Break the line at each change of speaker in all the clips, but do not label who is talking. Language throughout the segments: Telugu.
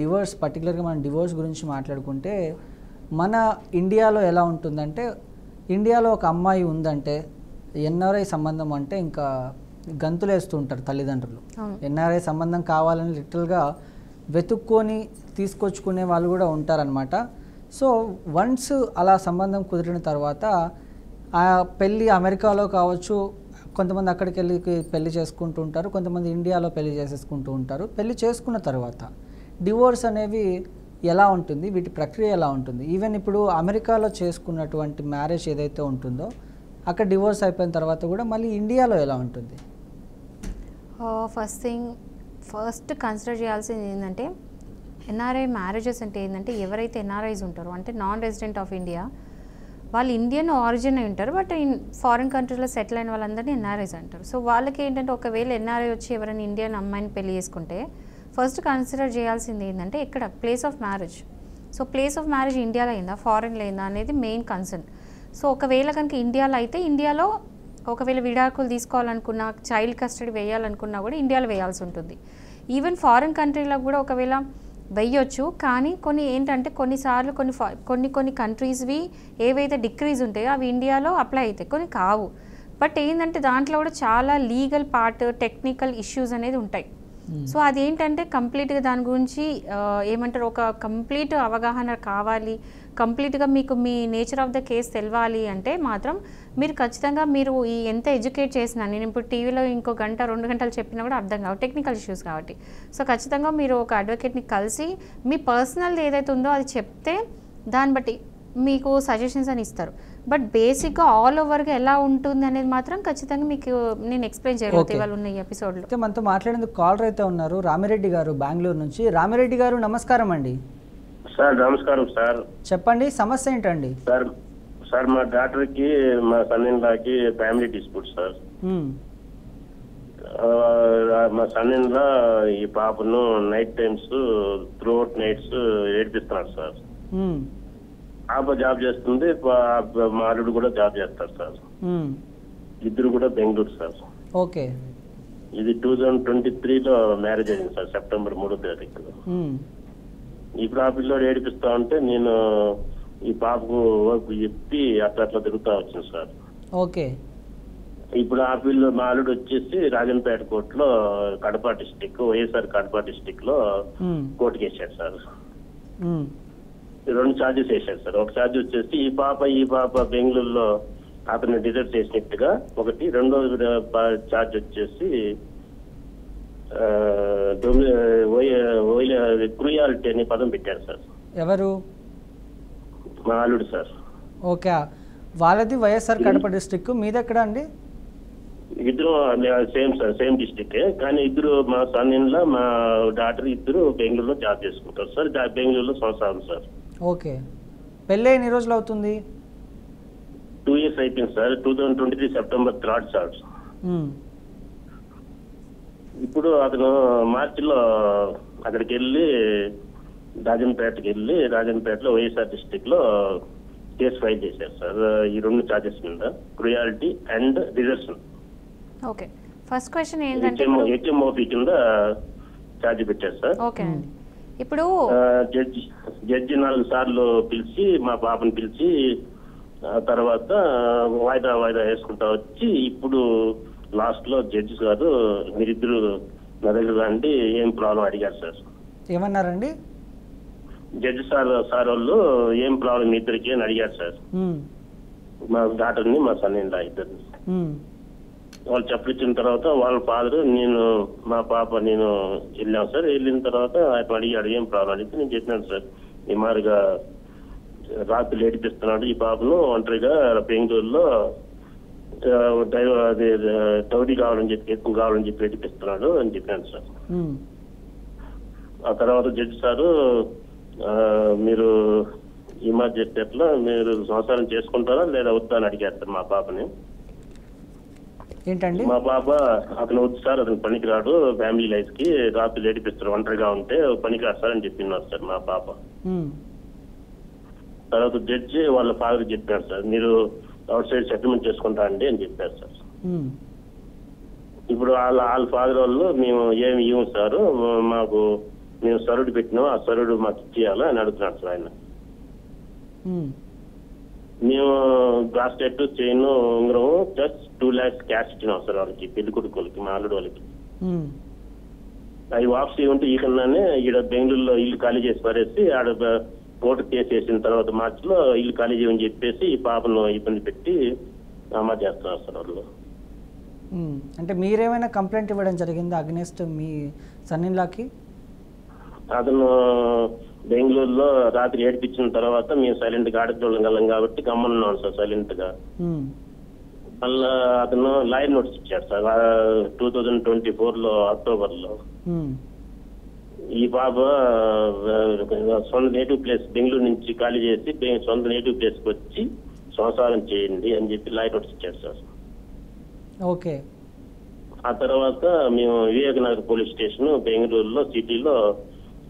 డివోర్స్, పర్టికులర్గా మనం డివోర్స్ గురించి మాట్లాడుకుంటే మన ఇండియాలో ఎలా ఉంటుందంటే, ఇండియాలో ఒక అమ్మాయి ఉందంటే ఎన్ఆర్ఐ సంబంధం అంటే ఇంకా గంతులేస్తూ ఉంటారు తల్లిదండ్రులు. ఎన్ఆర్ఐ సంబంధం కావాలని లిటరల్గా వెతుక్కొని తీసుకొచ్చుకునే వాళ్ళు కూడా ఉంటారనమాట. సో వన్స్ అలా సంబంధం కుదిరిన తర్వాత ఆ పెళ్ళి అమెరికాలో కావచ్చు, కొంతమంది అక్కడికి వెళ్ళి పెళ్లి చేసుకుంటూ ఉంటారు, కొంతమంది ఇండియాలో పెళ్లి చేసేసుకుంటూ ఉంటారు. పెళ్లి చేసుకున్న తర్వాత డివోర్స్ అనేవి ఎలా ఉంటుంది, వీటి ప్రక్రియ ఎలా ఉంటుంది? ఈవెన్ ఇప్పుడు అమెరికాలో చేసుకున్నటువంటి మ్యారేజ్ ఏదైతే ఉంటుందో అక్కడ డివోర్స్ అయిపోయిన తర్వాత కూడా మళ్ళీ ఇండియాలో ఎలా ఉంటుంది?
ఫస్ట్ కన్సిడర్ చేయాల్సింది ఏంటంటే, ఎన్ఆర్ఐ మ్యారేజెస్ అంటే ఏంటంటే, ఎవరైతే ఎన్ఆర్ఐస్ ఉంటారో అంటే నాన్ రెసిడెంట్ ఆఫ్ ఇండియా, వాళ్ళు ఇండియన్ ఆరిజిన్ అయి ఉంటారు, బట్ ఫారిన్ కంట్రీలో సెటిల్ అయిన వాళ్ళందరినీ ఎన్ఆర్ఐస్ అంటారు. సో వాళ్ళకి ఏంటంటే, ఒకవేళ ఎన్ఆర్ఐ వచ్చి ఎవరైనా ఇండియన్ అమ్మాయిని పెళ్లి చేసుకుంటే ఫస్ట్ కన్సిడర్ చేయాల్సింది ఏంటంటే ఎక్కడ place of marriage. So place of marriage ఇండియాలో అయిందా ఫారిన్లో అయిందా అనేది మెయిన్ కన్సర్న్. సో ఒకవేళ కనుక ఇండియాలో అయితే, ఇండియాలో ఒకవేళ విడాకులు తీసుకోవాలనుకున్నా, చైల్డ్ కస్టడీ వేయాలనుకున్నా కూడా ఇండియాలో వేయాల్సి ఉంటుంది. ఈవెన్ ఫారిన్ కంట్రీలో కూడా ఒకవేళ వేయొచ్చు, కానీ కొన్ని ఏంటంటే కొన్నిసార్లు కొన్ని కంట్రీస్వి ఏవైతే డిక్రీజ్ ఉంటాయో అవి ఇండియాలో అప్లై అవుతాయి, కొన్ని కావు. బట్ ఏంటంటే దాంట్లో కూడా చాలా లీగల్ పార్ట్, టెక్నికల్ ఇష్యూస్ అనేది ఉంటాయి. సో అదేంటంటే కంప్లీట్గా దాని గురించి ఏమంటారు, ఒక కంప్లీట్ అవగాహన కావాలి, కంప్లీట్గా మీకు మీ నేచర్ ఆఫ్ ద కేస్ తెలవాలి అంటే మాత్రం మీరు ఖచ్చితంగా మీరు ఎంత ఎడ్యుకేట్ చేసినా, నేను ఇప్పుడు టీవీలో ఇంకో గంట 2 గంటలు చెప్పినా కూడా అర్థం కావు, టెక్నికల్ ఇష్యూస్ కాబట్టి. సో ఖచ్చితంగా మీరు ఒక అడ్వకేట్ని కలిసి మీ పర్సనల్ ఏదైతే ఉందో అది చెప్తే దాన్ని బట్టి మీకు సజెషన్స్ అని ఇస్తారు. బట్ బేసిక్గా ఆల్ ఓవర్గా ఎలా ఉంటుంది అనేది మాత్రం ఖచ్చితంగా మీకు నేను ఎక్స్ప్లెయిన్ చేయగలుగుతాను ఇవాళ ఉన్న ఈ ఎపిసోడ్లో.
అయితే మనతో మాట్లాడేందుకు కాలర్ అయితే ఉన్నారు, రామిరెడ్డి గారు బెంగళూరు నుంచి. రామిరెడ్డి గారు నమస్కారం అండి.
సార్ నమస్కారం సార్.
చెప్పండి, సమస్య ఏంటండి?
సార్ మా డాక్టర్కి మా సన్నిన్లాకి ఫ్యామిలీ డిస్ప్యూట్ సార్. మా సన్నిన్లా ఈ పాపను నైట్ టైమ్స్ త్రూఅవుట్ నైట్స్ ఏడిపిస్తున్నారు సార్. పాప జాబ్ చేస్తుంది, మా అల్లుడు కూడా జాబ్ చేస్తారు సార్. ఇద్దరు కూడా బెంగళూరు సార్.
ఓకే.
ఇది 2023లో మ్యారేజ్ అయింది సార్, సెప్టెంబర్ 3వ తారీఖు. ఇప్పుడు ఆ పిల్లోడు ఏడిపిస్తా ఉంటే నేను ఈ పాపకు చెప్పి అట్లా తిరుగుతా వచ్చింది సార్.
ఓకే.
ఇప్పుడు ఆ పిల్ల మా అల్లుడు వచ్చేసి రాజంపేట కోర్టులో కడప డిస్టిక్, వైఎస్ఆర్ కడప డిస్టిక్ లో కోర్టుకి వేసాడు సార్. 2 ఛార్జెస్ వేశారు సార్. ఒక ఛార్జ్ వచ్చేసి ఈ పాప బెంగళూరులో అతను డిజర్ట్ చేసినట్టుగా ఒకటి, రెండో ఛార్జ్ వచ్చేసి క్రూయాలిటీ అనే పదం పెట్టారు సార్.
ఎవరు?
మా అల్లుడు సార్.
ఓకే. వాళ్ళది వైఎస్ఆర్ కడప డిస్ట్రిక్ట్, మీది ఎక్కడ అండి?
ఇద్దరు సేమ్ సార్, సేమ్ డిస్ట్రిక్ట్, కానీ ఇద్దరు మా సన్నిన్లా మా డాక్టర్ ఇద్దరు బెంగళూరులో జాబ్ చేసుకుంటారు సార్. బెంగళూరులో సంవత్సరం సార్.
ఓకే. పెళ్ళి ఎన్ని రోజులు అవుతుంది?
2 years అయిపోయింది సార్. 2023 September 3rd sir. ఇప్పుడు అతను మార్చిలో అక్కడికి వెళ్ళి రాజంపేటకి వెళ్ళి రాజంపేటలో వైఎస్ఆర్ డిస్ట్రిక్ట్ లో కేసు ఫైల్ చేశారు సార్. ఈ 2 ఛార్జెస్ మీద, cruelty and desertion.
Okay. First question ఏంటంటే
హెచ్ఎంఓపి కింద ఛార్జ్ పెట్టారు సార్.
ఓకే అండి. ఇప్పుడు
జడ్జి 4 సార్లు పిలిచి మా పాపను పిలిచి తర్వాత వాయిదా వేసుకుంటా వచ్చి ఇప్పుడు లాస్ట్ లో జడ్జి గారు మీరిద్దరు నా దగ్గర రండి ఏం ప్రాబ్లం అడిగారు సార్.
ఏమన్నారండి?
జడ్జి సార్ వాళ్ళు ఏం ప్రాబ్లం మీ ఇద్దరికి అని అడిగారు సార్. మా డాక్టర్ని మా సన్నిన్లా ఇద్దరిని వాళ్ళు చెప్పించిన తర్వాత వాళ్ళ ఫాదర్ మా పాప నేను వెళ్ళాం సార్. వెళ్ళిన తర్వాత ఆయన అడిగాడు ఏం ప్రాబ్లం అడిగితే నేను చెప్పినాను సార్, ఈ మాదిరిగా రాత్రి ఏడిపిస్తున్నాడు ఈ పాపను ఒంటరిగా బెంగళూరులో టౌడీ కావాలని చెప్పి ఎక్కువ కావాలని చెప్పి ఏడిపిస్తున్నాడు అని చెప్పాను సార్. ఆ తర్వాత జడ్జి సారు మీరు ఈ మధ్య చెప్పేట్లా మీరు సంసారం చేసుకుంటారా లేదా వద్దా అని అడిగారు సార్ మా పాపని.
ఏంటండి?
మా పాప అతను వద్దు సార్, అతను పనికిరాడు ఫ్యామిలీ లైఫ్ కి, రాత్రి ఏడిపిస్తారు ఒంటరిగా ఉంటే పనికిరాడు సార్ అని చెప్పినారు సార్ మా పాప. తర్వాత జడ్జి వాళ్ళ ఫాదర్ చెప్పారు సార్, మీరు అవుట్ సైడ్ సెటిల్మెంట్ చేసుకుంటా అండి అని చెప్పారు సార్. ఇప్పుడు వాళ్ళ ఫాదర్ వాళ్ళు మేము ఏమి ఇవ్వము సార్, మాకు మేము సరుడు పెట్టినాం, ఆ సరుడు మాకు ఇచ్చేయాలా అని అడుగుతున్నాడు సార్ ఆయన. మేము బ్రాస్లెట్, చైన్, ఉంగరం ప్లస్ 2 lakhs క్యాష్ ఇచ్చినాం సార్ వాళ్ళకి, పెళ్లి కొడుకులకి, మా అల్లుడు వాళ్ళకి. అవి వాపస్ ఇవ్వంటే ఈ కన్నానే ఈడ బెంగళూరులో ఇల్లు ఖాళీ చేసి పారేసి ఆడ కోర్టు కేసు వేసిన తర్వాత మార్చిలో ఇల్లు ఖాళీ చేయమని చెప్పేసి ఈ పాపను ఇబ్బంది పెట్టి అమలు చేస్తున్నారు సార్ వాళ్ళు.
అంటే మీరేమైనా కంప్లైంట్ ఇవ్వడం జరిగిందా అగెన్స్ట్ మీ సన్-ఇన్-లాకి?
అతను బెంగళూరులో రాత్రి ఏడిపించిన తర్వాత మేము సైలెంట్ గా ఆడగలం కాబట్టి గమ్మన్నాం సార్ సైలెంట్ గా. మళ్ళా అతను లాయర్ నోటీస్ ఇచ్చాడు సార్ 2024 అక్టోబర్లో. ఈ పాప సొంత నేటివ్ ప్లేస్ బెంగళూరు నుంచి ఖాళీ చేసి సొంత నేటివ్ ప్లేస్ కి వచ్చి సంసారం చేయండి అని చెప్పి లాయర్ నోటీస్ ఇచ్చాడు సార్.
ఓకే.
ఆ తర్వాత మేము వివేకనగర్ పోలీస్ స్టేషన్ బెంగళూరులో సిటీలో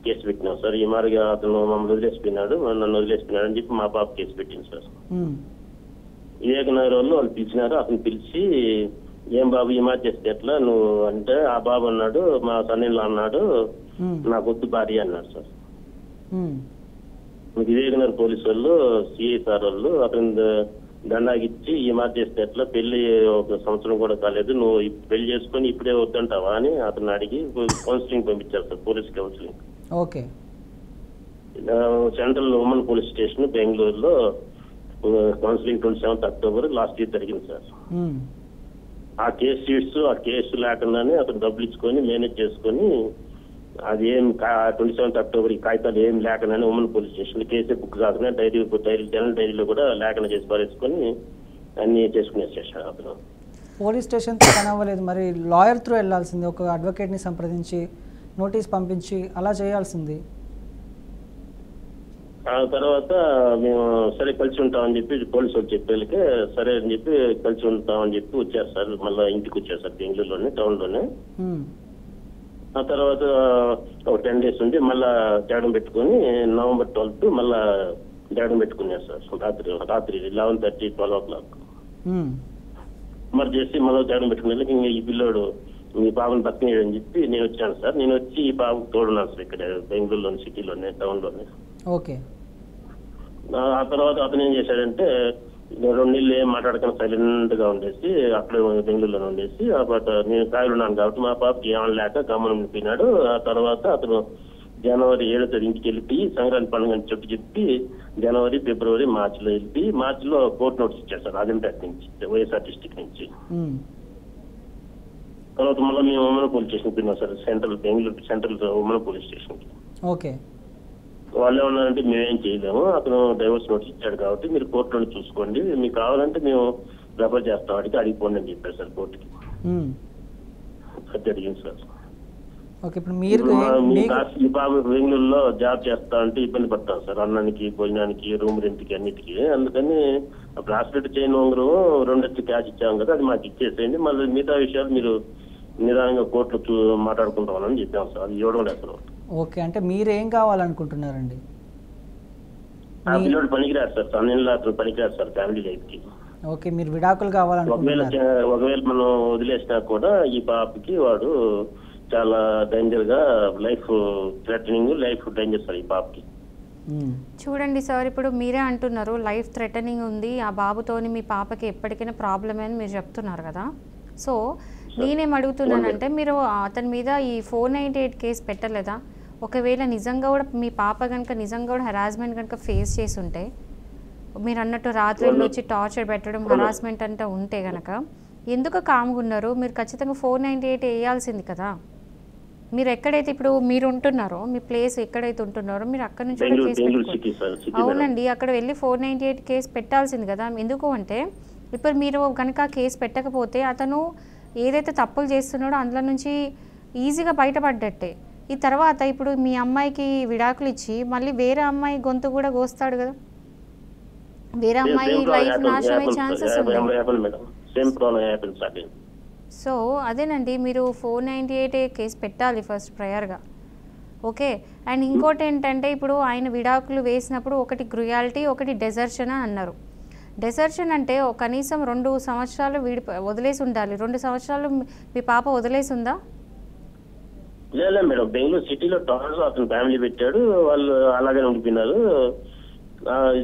కేసు పెట్టినాం సార్. ఈ మాదిరిగా అతను మమ్మల్ని వదిలేసిపోయినాడు, నన్ను వదిలేసిపోయినాడు అని చెప్పి మా పాప కేసు పెట్టింది సార్. వివేకనగర్ వాళ్ళు పిలిచినారు. అతను పిలిచి, ఏం బాబు ఈ మాట చేస్తే ఎట్లా నువ్వు అంటే, ఆ బాబు అన్నాడు మా సన్నిలో అన్నాడు నాకు వద్దు భార్య అన్నాడు సార్. వివేకనగర్ పోలీసు వాళ్ళు, సిఐ సార్ వాళ్ళు అతను దండాగిచ్చి ఈ మాట చేస్తే ఎట్లా, పెళ్లి 1 సంవత్సరం కూడా కాలేదు, నువ్వు పెళ్లి చేసుకొని ఇప్పుడే వద్దంటావా అని అతను అడిగి కౌన్సిలింగ్ పంపించారు సార్, police counselling.
Okay.
Central women police station బెంగళూరులో counselling 27th October last year జరిగింది సార్. ఆ కేసు షీట్స్, ఆ కేసు లేకుండానే అతను డబ్బులు ఇచ్చుకొని మేనేజ్ చేసుకొని అది ఏం 27th అక్టోబర్ ఈ కాగితాలు ఏం లేకనే ఉమెన్ పోలీస్ స్టేషన్ కేసే బుక్ కాకుండా జనరల్ డైరీలో కూడా లేకుండా చేసి పారేసుకొని అన్ని చేసుకునే చేశాడు అతను.
పోలీస్ స్టేషన్తో పని అవ్వలేదు, మరి లాయర్ త్రూ వెళ్ళాల్సింది, ఒక అడ్వకేట్ని సంప్రదించి నోటీస్ పంపించి అలా చేయాల్సింది.
ఆ తర్వాత మేము సరే కలిసి ఉంటామని చెప్పి పోలీసు వాళ్ళు చెప్పేళ్ళకే సరే అని చెప్పి కలిసి ఉంటామని చెప్పి వచ్చారు సార్. మళ్ళీ ఇంటికి వచ్చారు సార్ బెంగళూరులోనే, టౌన్లోనే. ఆ తర్వాత ఒక 10 days ఉండి మళ్ళా జాడం పెట్టుకుని November 12th మళ్ళా జాడం పెట్టుకున్నారు సార్. రాత్రి 11:30, 12 o'clock మరి చేసి మళ్ళీ జాడం పెట్టుకునే ఇంకా ఈ పిల్లోడు మీ బాబుని బతికినాడు అని చెప్పి నేను వచ్చాను సార్. నేను వచ్చి ఈ బాబుకి తోడున్నాను సార్ ఇక్కడ బెంగళూరులోని, సిటీలోనే, టౌన్లోనే.
ఓకే.
ఆ తర్వాత అతను ఏం చేశాడంటే 2 నెలలు ఏం మాట్లాడకుండా సైలెంట్ గా ఉండేసి అక్కడే బెంగళూరులో ఉండేసి, నేను కాయలు ఉన్నాను కాబట్టి మా పాపకి ఏమని లేక గమనం పోయినాడు. ఆ తర్వాత అతను January 7th ఇంటికి వెళ్ళి సంక్రాంతి పండుగ అని చెప్పి January, February, Marchలో వెళ్ళి మార్చిలో కోర్టు నోటీస్ ఇచ్చారు సార్ రాజంపేట నుంచి, వైఎస్ఆర్ డిస్ట్రిక్ట్ నుంచి. తర్వాత మళ్ళీ మేము ఉమెన్ పోలీస్ స్టేషన్ పోయినాం sir, Bengaluru central women police station కి.
ఓకే.
వాళ్ళు ఏమన్నారంటే మేమేం చేయలేము, అతను డైవర్స్ నోటీస్ ఇచ్చాడు కాబట్టి మీరు కోర్టులో చూసుకోండి, మీకు కావాలంటే మేము రెఫర్ చేస్తాం, అడిగిపోండి అని చెప్పారు సార్ కోర్టుకి. అది అడిగింది సార్.
ఓకే. ఇప్పుడు మీరు
ఈ బాబు బెంగళూరులో జాబ్ చేస్తా అంటే ఇబ్బంది పడతాం సార్, అన్నానికి, భోజనానికి, రూమ్ రెంట్కి, అన్నిటికీ. అందుకని బ్రాస్లెట్, చైన్, ఉంగరం 2 క్యాష్ ఇచ్చాము కదా, అది మాకు ఇచ్చేసేయండి, మళ్ళీ మిగతా విషయాలు మీరు నిదానంగా కోర్టులో మాట్లాడుకుంటామని చెప్పాము సార్. అది ఇవ్వడం లేదు సార్.
ఓకే. అంటే మీరు ఏం కావాలనుకుంటున్నారండి?
ఆ పిల్లడు పనికిరాడు సార్, సన్నిలో అతను పనికిరాడు సార్ ఫ్యామిలీ లైఫ్ కి.
ఓకే. మీరు విడాకులు కావాలనుకుంటున్నారు?
ఒకవేళ మనం వదిలేసినా కూడా ఈ పాపకి వాడు చాలా డేంజర్ గా, life threatening, life danger sir ఈ పాపకి.
చూడండి సార్, ఇప్పుడు మీరే అంటున్నారు లైఫ్ థ్రెటనింగ్ ఉంది, ఆ బాబుతోని మీ పాపకి ఎప్పటికైనా ప్రాబ్లమే అని మీరు చెప్తున్నారు కదా. సో నేనేం అడుగుతున్నానంటే, మీరు అతని మీద ఈ 498 కేసు పెట్టలేదా? ఒకవేళ నిజంగా కూడా మీ పాప కనుక నిజంగా కూడా హెరాస్మెంట్ కనుక ఫేస్ చేసి ఉంటే, మీరు అన్నట్టు రాత్రిలో వచ్చి టార్చర్ పెట్టడం, హెరాస్మెంట్ అంటే ఉంటే కనుక ఎందుకు కామ్గా ఉన్నారు? మీరు ఖచ్చితంగా 498 వేయాల్సింది కదా. మీరు ఎక్కడైతే ఇప్పుడు మీరు ఉంటున్నారో, మీ ప్లేస్ ఎక్కడైతే ఉంటున్నారో మీరు అక్కడ నుంచి అవునండి, అక్కడ వెళ్ళి 498 కేసు పెట్టాల్సింది కదా. ఎందుకు అంటే ఇప్పుడు మీరు కనుక కేసు పెట్టకపోతే అతను ఏదైతే తప్పులు చేస్తున్నాడో అందులో నుంచి ఈజీగా బయటపడ్డట్టే. ఈ తర్వాత ఇప్పుడు మీ అమ్మాయికి విడాకులు ఇచ్చి మళ్ళీ వేరే అమ్మాయి గొంతు కూడా కోస్తాడు కదా, వేరే అమ్మాయి లైఫ్ నాశనం అయ్యే ఛాన్సెస్ ఉన్నాయి. సో అదేనండి, మీరు 498 కేసు పెట్టాలి ఫస్ట్ ప్రయర్గా. ఓకే. అండ్ ఇంకోటి ఏంటంటే, ఇప్పుడు ఆయన విడాకులు వేసినప్పుడు ఒకటి గ్రుయాలిటీ, ఒకటి డెజర్షన్ అని అన్నారు. డెజర్షన్ అంటే కనీసం 2 సంవత్సరాలు వదిలేసి ఉండాలి. 2 సంవత్సరాలు మీ పాప వదిలేసి ఉందా?
లేదు మేడం, బెంగళూరు సిటీలో టౌన్ లో అతను ఫ్యామిలీ పెట్టాడు, వాళ్ళు అలాగే ఉండిపోయినారు.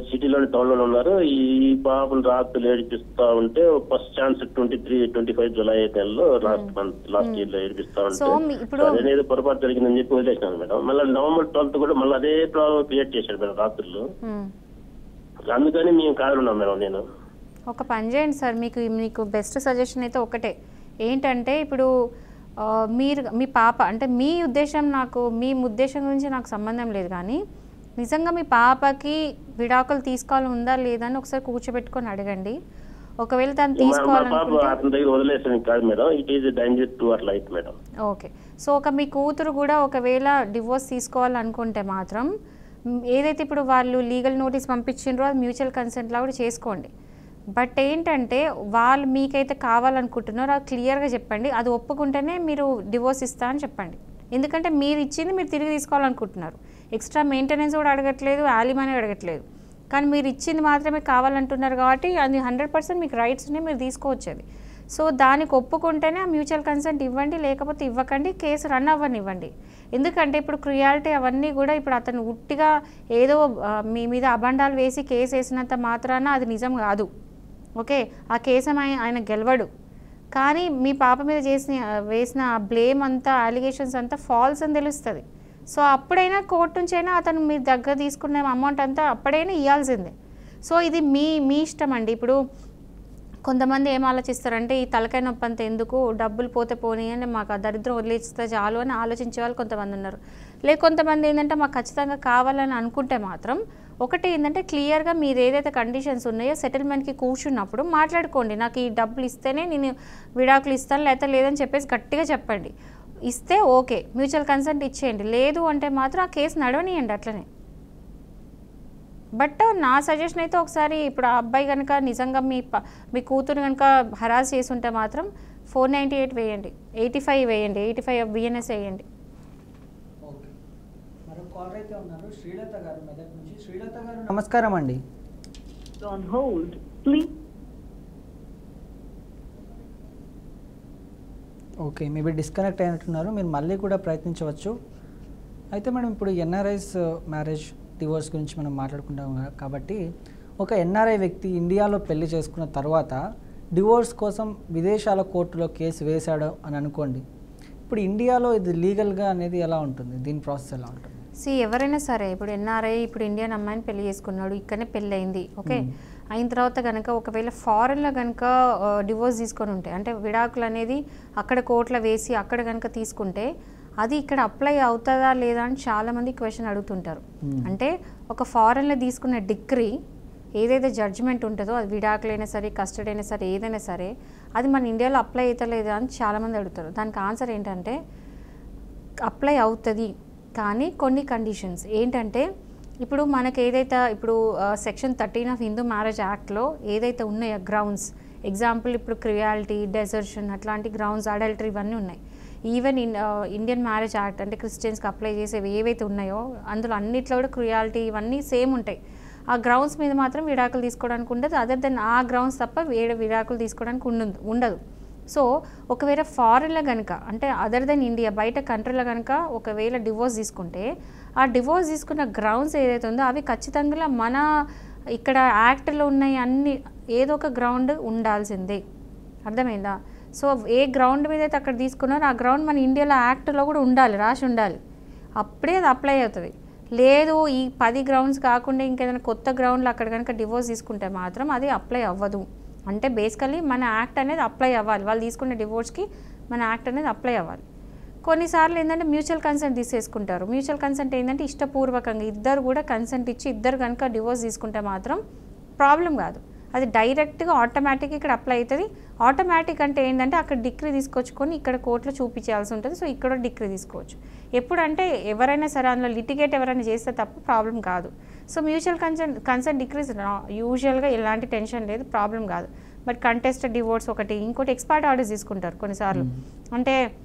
సిటీలోని టౌన్ లోనే ఉన్నారు. ఈ పాపను రాత్రులు ఏడిపిస్తా ఉంటే ఫస్ట్ ఛాన్స్ 25 జూలై నెలలో లాస్ట్ ఇయర్ లో ఏడిపిస్తా ఉంటే అదేదో పొరపాటు జరిగిందని చెప్పి వదిలేసినాను మేడం. మళ్ళీ November 12th కూడా మళ్ళీ అదే ప్రాబ్లం క్రియేట్ చేశాడు మేడం రాత్రులు. అందుకని మేము కాదున్నాం మేడం. నేను
ఒక పని చేయండి సార్, మీకు బెస్ట్ సజెషన్ అయితే ఒకటే ఏంటంటే, ఇప్పుడు మీరు మీ పాప అంటే మీ ఉద్దేశం గురించి నాకు సంబంధం లేదు, కానీ నిజంగా మీ పాపకి విడాకులు తీసుకోవాలి ఉందా లేదా అని ఒకసారి కూర్చోబెట్టుకొని అడగండి. ఒకవేళ తను ఓకే. సో మీ కూతురు కూడా ఒకవేళ డివోర్స్ తీసుకోవాలనుకుంటే మాత్రం ఏదైతే ఇప్పుడు వాళ్ళు లీగల్ నోటీస్ పంపించిండ్రో అది మ్యూచువల్ కన్సెంట్లా కూడా చేసుకోండి. బట్ ఏంటంటే వాళ్ళు మీకైతే కావాలనుకుంటున్నారో అది క్లియర్గా చెప్పండి. అది ఒప్పుకుంటేనే మీరు డివోర్స్ ఇస్తా అని చెప్పండి. ఎందుకంటే మీరు ఇచ్చింది మీరు తిరిగి తీసుకోవాలనుకుంటున్నారు. ఎక్స్ట్రా మెయింటెనెన్స్ కూడా అడగట్లేదు, యాలిమనీ అడగట్లేదు, కానీ మీరు ఇచ్చింది మాత్రమే కావాలంటున్నారు కాబట్టి అది 100% మీకు రైట్స్ని మీరు తీసుకోవచ్చు. అది సో దానికి ఒప్పుకుంటేనే ఆ మ్యూచువల్ కన్సెంట్ ఇవ్వండి, లేకపోతే ఇవ్వకండి, కేసు రన్ అవ్వనివ్వండి. ఎందుకంటే ఇప్పుడు క్రియాలిటీ అవన్నీ కూడా ఇప్పుడు అతను ఉట్టిగా ఏదో మీ మీద అబండాలు వేసి కేసు వేసినంత మాత్రాన అది నిజం కాదు. ఓకే, ఆ కేసు ఆయన గెలవడు, కానీ మీ పాప మీద వేసిన బ్లేమ్ అంతా, అలిగేషన్స్ అంతా ఫాల్స్ అని తెలుస్తుంది. సో అప్పుడైనా కోర్టు నుంచి అయినా అతను మీ దగ్గర తీసుకున్న అమౌంట్ అంతా అప్పుడైనా ఇవ్వాల్సిందే. సో ఇది మీ ఇష్టం అండి. ఇప్పుడు కొంతమంది ఏం ఆలోచిస్తారంటే, ఈ తలకాయ నొప్పి అంత ఎందుకు, డబ్బులు పోతే పోనీ అని మాకు ఆ దరిద్రం వదిలేస్తే చాలు అని ఆలోచించే వాళ్ళు కొంతమంది ఉన్నారు. కొంతమంది ఏంటంటే మాకు ఖచ్చితంగా కావాలని అనుకుంటే మాత్రం ఒకటి ఏంటంటే క్లియర్గా మీరు ఏదైతే కండిషన్స్ ఉన్నాయో సెటిల్మెంట్కి కూర్చున్నప్పుడు మాట్లాడుకోండి. నాకు ఈ డబ్బులు ఇస్తేనే నేను విడాకులు ఇస్తాను, లేకపోతే లేదని చెప్పేసి గట్టిగా చెప్పండి. ఇస్తే ఓకే, మ్యూచువల్ కన్సెంట్ ఇచ్చేయండి. లేదు అంటే మాత్రం ఆ కేసు నడవనియండి అట్లనే. బట్ నా సజెషన్ అయితే ఒకసారి ఇప్పుడు ఆ అబ్బాయి కనుక నిజంగా మీ కూతురు కనుక హరాస్ చేసి ఉంటే మాత్రం 498 వేయండి, 85 వేయండి, 85 BNS వేయండి.
శ్రీలత గారు మెదక్ నుంచి. శ్రీలత గారు నమస్కారం అండి. ఓకే, మేబీ డిస్కనెక్ట్ అయినట్టున్నారు, మీరు మళ్ళీ కూడా ప్రయత్నించవచ్చు. అయితే మేడం, ఇప్పుడు ఎన్ఆర్ఐస్ మ్యారేజ్ డివోర్స్ గురించి మనం మాట్లాడుకుంటాం కాబట్టి, ఒక ఎన్ఆర్ఐ వ్యక్తి ఇండియాలో పెళ్లి చేసుకున్న తర్వాత డివోర్స్ కోసం విదేశాల కోర్టులో కేసు వేశాడు అని అనుకోండి, ఇప్పుడు ఇండియాలో ఇది లీగల్గా అనేది ఎలా ఉంటుంది, దీని ప్రాసెస్ ఎలా ఉంటుంది?
ఎవరైనా సరే ఇప్పుడు ఎన్ఆర్ఐ ఇప్పుడు ఇండియన్ అమ్మాయిని పెళ్లి చేసుకున్నాడు, ఇక్కడనే పెళ్ళి అయింది. ఓకే, అయిన తర్వాత కనుక ఒకవేళ ఫారెన్లో కనుక డివోర్స్ తీసుకొని ఉంటే, అంటే విడాకులు అనేది అక్కడ కోర్టులో వేసి అక్కడ కనుక తీసుకుంటే అది ఇక్కడ అప్లై అవుతుందా లేదా అని చాలామంది క్వశ్చన్ అడుగుతుంటారు. అంటే ఒక ఫారెన్లో తీసుకున్న డిగ్రీ ఏదైతే జడ్జిమెంట్ ఉంటుందో, అది విడాకులైనా సరే, కస్టడీ అయినా సరే, ఏదైనా సరే, అది మన ఇండియాలో అప్లై అవుతలేదా అని చాలామంది అడుగుతారు. దానికి ఆన్సర్ ఏంటంటే అప్లై అవుతుంది, కానీ కొన్ని కండిషన్స్ ఏంటంటే, ఇప్పుడు మనకు ఏదైతే ఇప్పుడు సెక్షన్ 13 ఆఫ్ హిందూ మ్యారేజ్ యాక్ట్లో ఏదైతే ఉన్నాయో గ్రౌండ్స్, ఎగ్జాంపుల్ ఇప్పుడు క్రియాలిటీ, డెజర్షన్ అట్లాంటి గ్రౌండ్స్, అడల్టరీ ఇవన్నీ ఉన్నాయి. ఈవెన్ ఇండియన్ మ్యారేజ్ యాక్ట్ అంటే క్రిస్టియన్స్కి అప్లై చేసేవి ఏవైతే ఉన్నాయో అందులో అన్నిట్లో కూడా క్రియాలిటీ ఇవన్నీ సేమ్ ఉంటాయి. ఆ గ్రౌండ్స్ మీద మాత్రం విడాకులు తీసుకోవడానికి ఉండదు. అదర్ దెన్ ఆ గ్రౌండ్స్ తప్ప వేరే విడాకులు తీసుకోవడానికి ఉండదు. సో ఒకవేళ ఫారెన్లో కనుక, అంటే అదర్ దెన్ ఇండియా బయట కంట్రీలో కనుక ఒకవేళ డివోర్స్ తీసుకుంటే, ఆ డివోర్స్ తీసుకున్న గ్రౌండ్స్ ఏదైతే ఉందో అవి ఖచ్చితంగా మన ఇక్కడ యాక్ట్లో ఉన్నాయి అన్ని ఏదో ఒక గ్రౌండ్ ఉండాల్సిందే. అర్థమైందా? సో ఏ గ్రౌండ్ మీద అయితే అక్కడ తీసుకున్నారో ఆ గ్రౌండ్ మన ఇండియాలో యాక్ట్లో కూడా ఉండాలి, రాసి ఉండాలి, అప్పుడే అది అప్లై అవుతుంది. లేదు ఈ 10 గ్రౌండ్స్ కాకుండా ఇంకేదైనా కొత్త గ్రౌండ్లో అక్కడ కనుక డివోర్స్ తీసుకుంటే మాత్రం అది అప్లై అవ్వదు. అంటే బేసికలీ మన యాక్ట్ అనేది అప్లై అవ్వాలి, వాళ్ళు తీసుకునే డివోర్స్కి మన యాక్ట్ అనేది అప్లై అవ్వాలి. కొన్నిసార్లు ఏంటంటే మ్యూచువల్ కన్సెంట్ తీసేసుకుంటారు. మ్యూచువల్ కన్సెంట్ ఏంటంటే ఇష్టపూర్వకంగా ఇద్దరు కూడా కన్సెంట్ ఇచ్చి ఇద్దరు కనుక డివోర్స్ తీసుకుంటే మాత్రం ప్రాబ్లం కాదు, అది డైరెక్ట్గా ఆటోమేటిక్గా ఇక్కడ అప్లై అవుతుంది. ఆటోమేటిక్ అంటే ఏంటంటే అక్కడ డిగ్రీ తీసుకొచ్చుకొని ఇక్కడ కోర్టులో చూపించాల్సి ఉంటుంది. సో ఇక్కడ డిగ్రీ తీసుకోవచ్చు. ఎప్పుడంటే ఎవరైనా సరే అందులో లిటిగేట్ ఎవరైనా చేస్తే తప్ప ప్రాబ్లం కాదు. సో మ్యూచువల్ కన్సెంట్ డిగ్రీస్ యూజువల్గా ఎలాంటి టెన్షన్ లేదు, ప్రాబ్లం కాదు. బట్ కంటెస్టెడ్ డివోర్స్ ఒకటి, ఇంకోటి ఎక్స్పర్ట్ ఆర్డర్స్ తీసుకుంటారు కొన్నిసార్లు. అంటే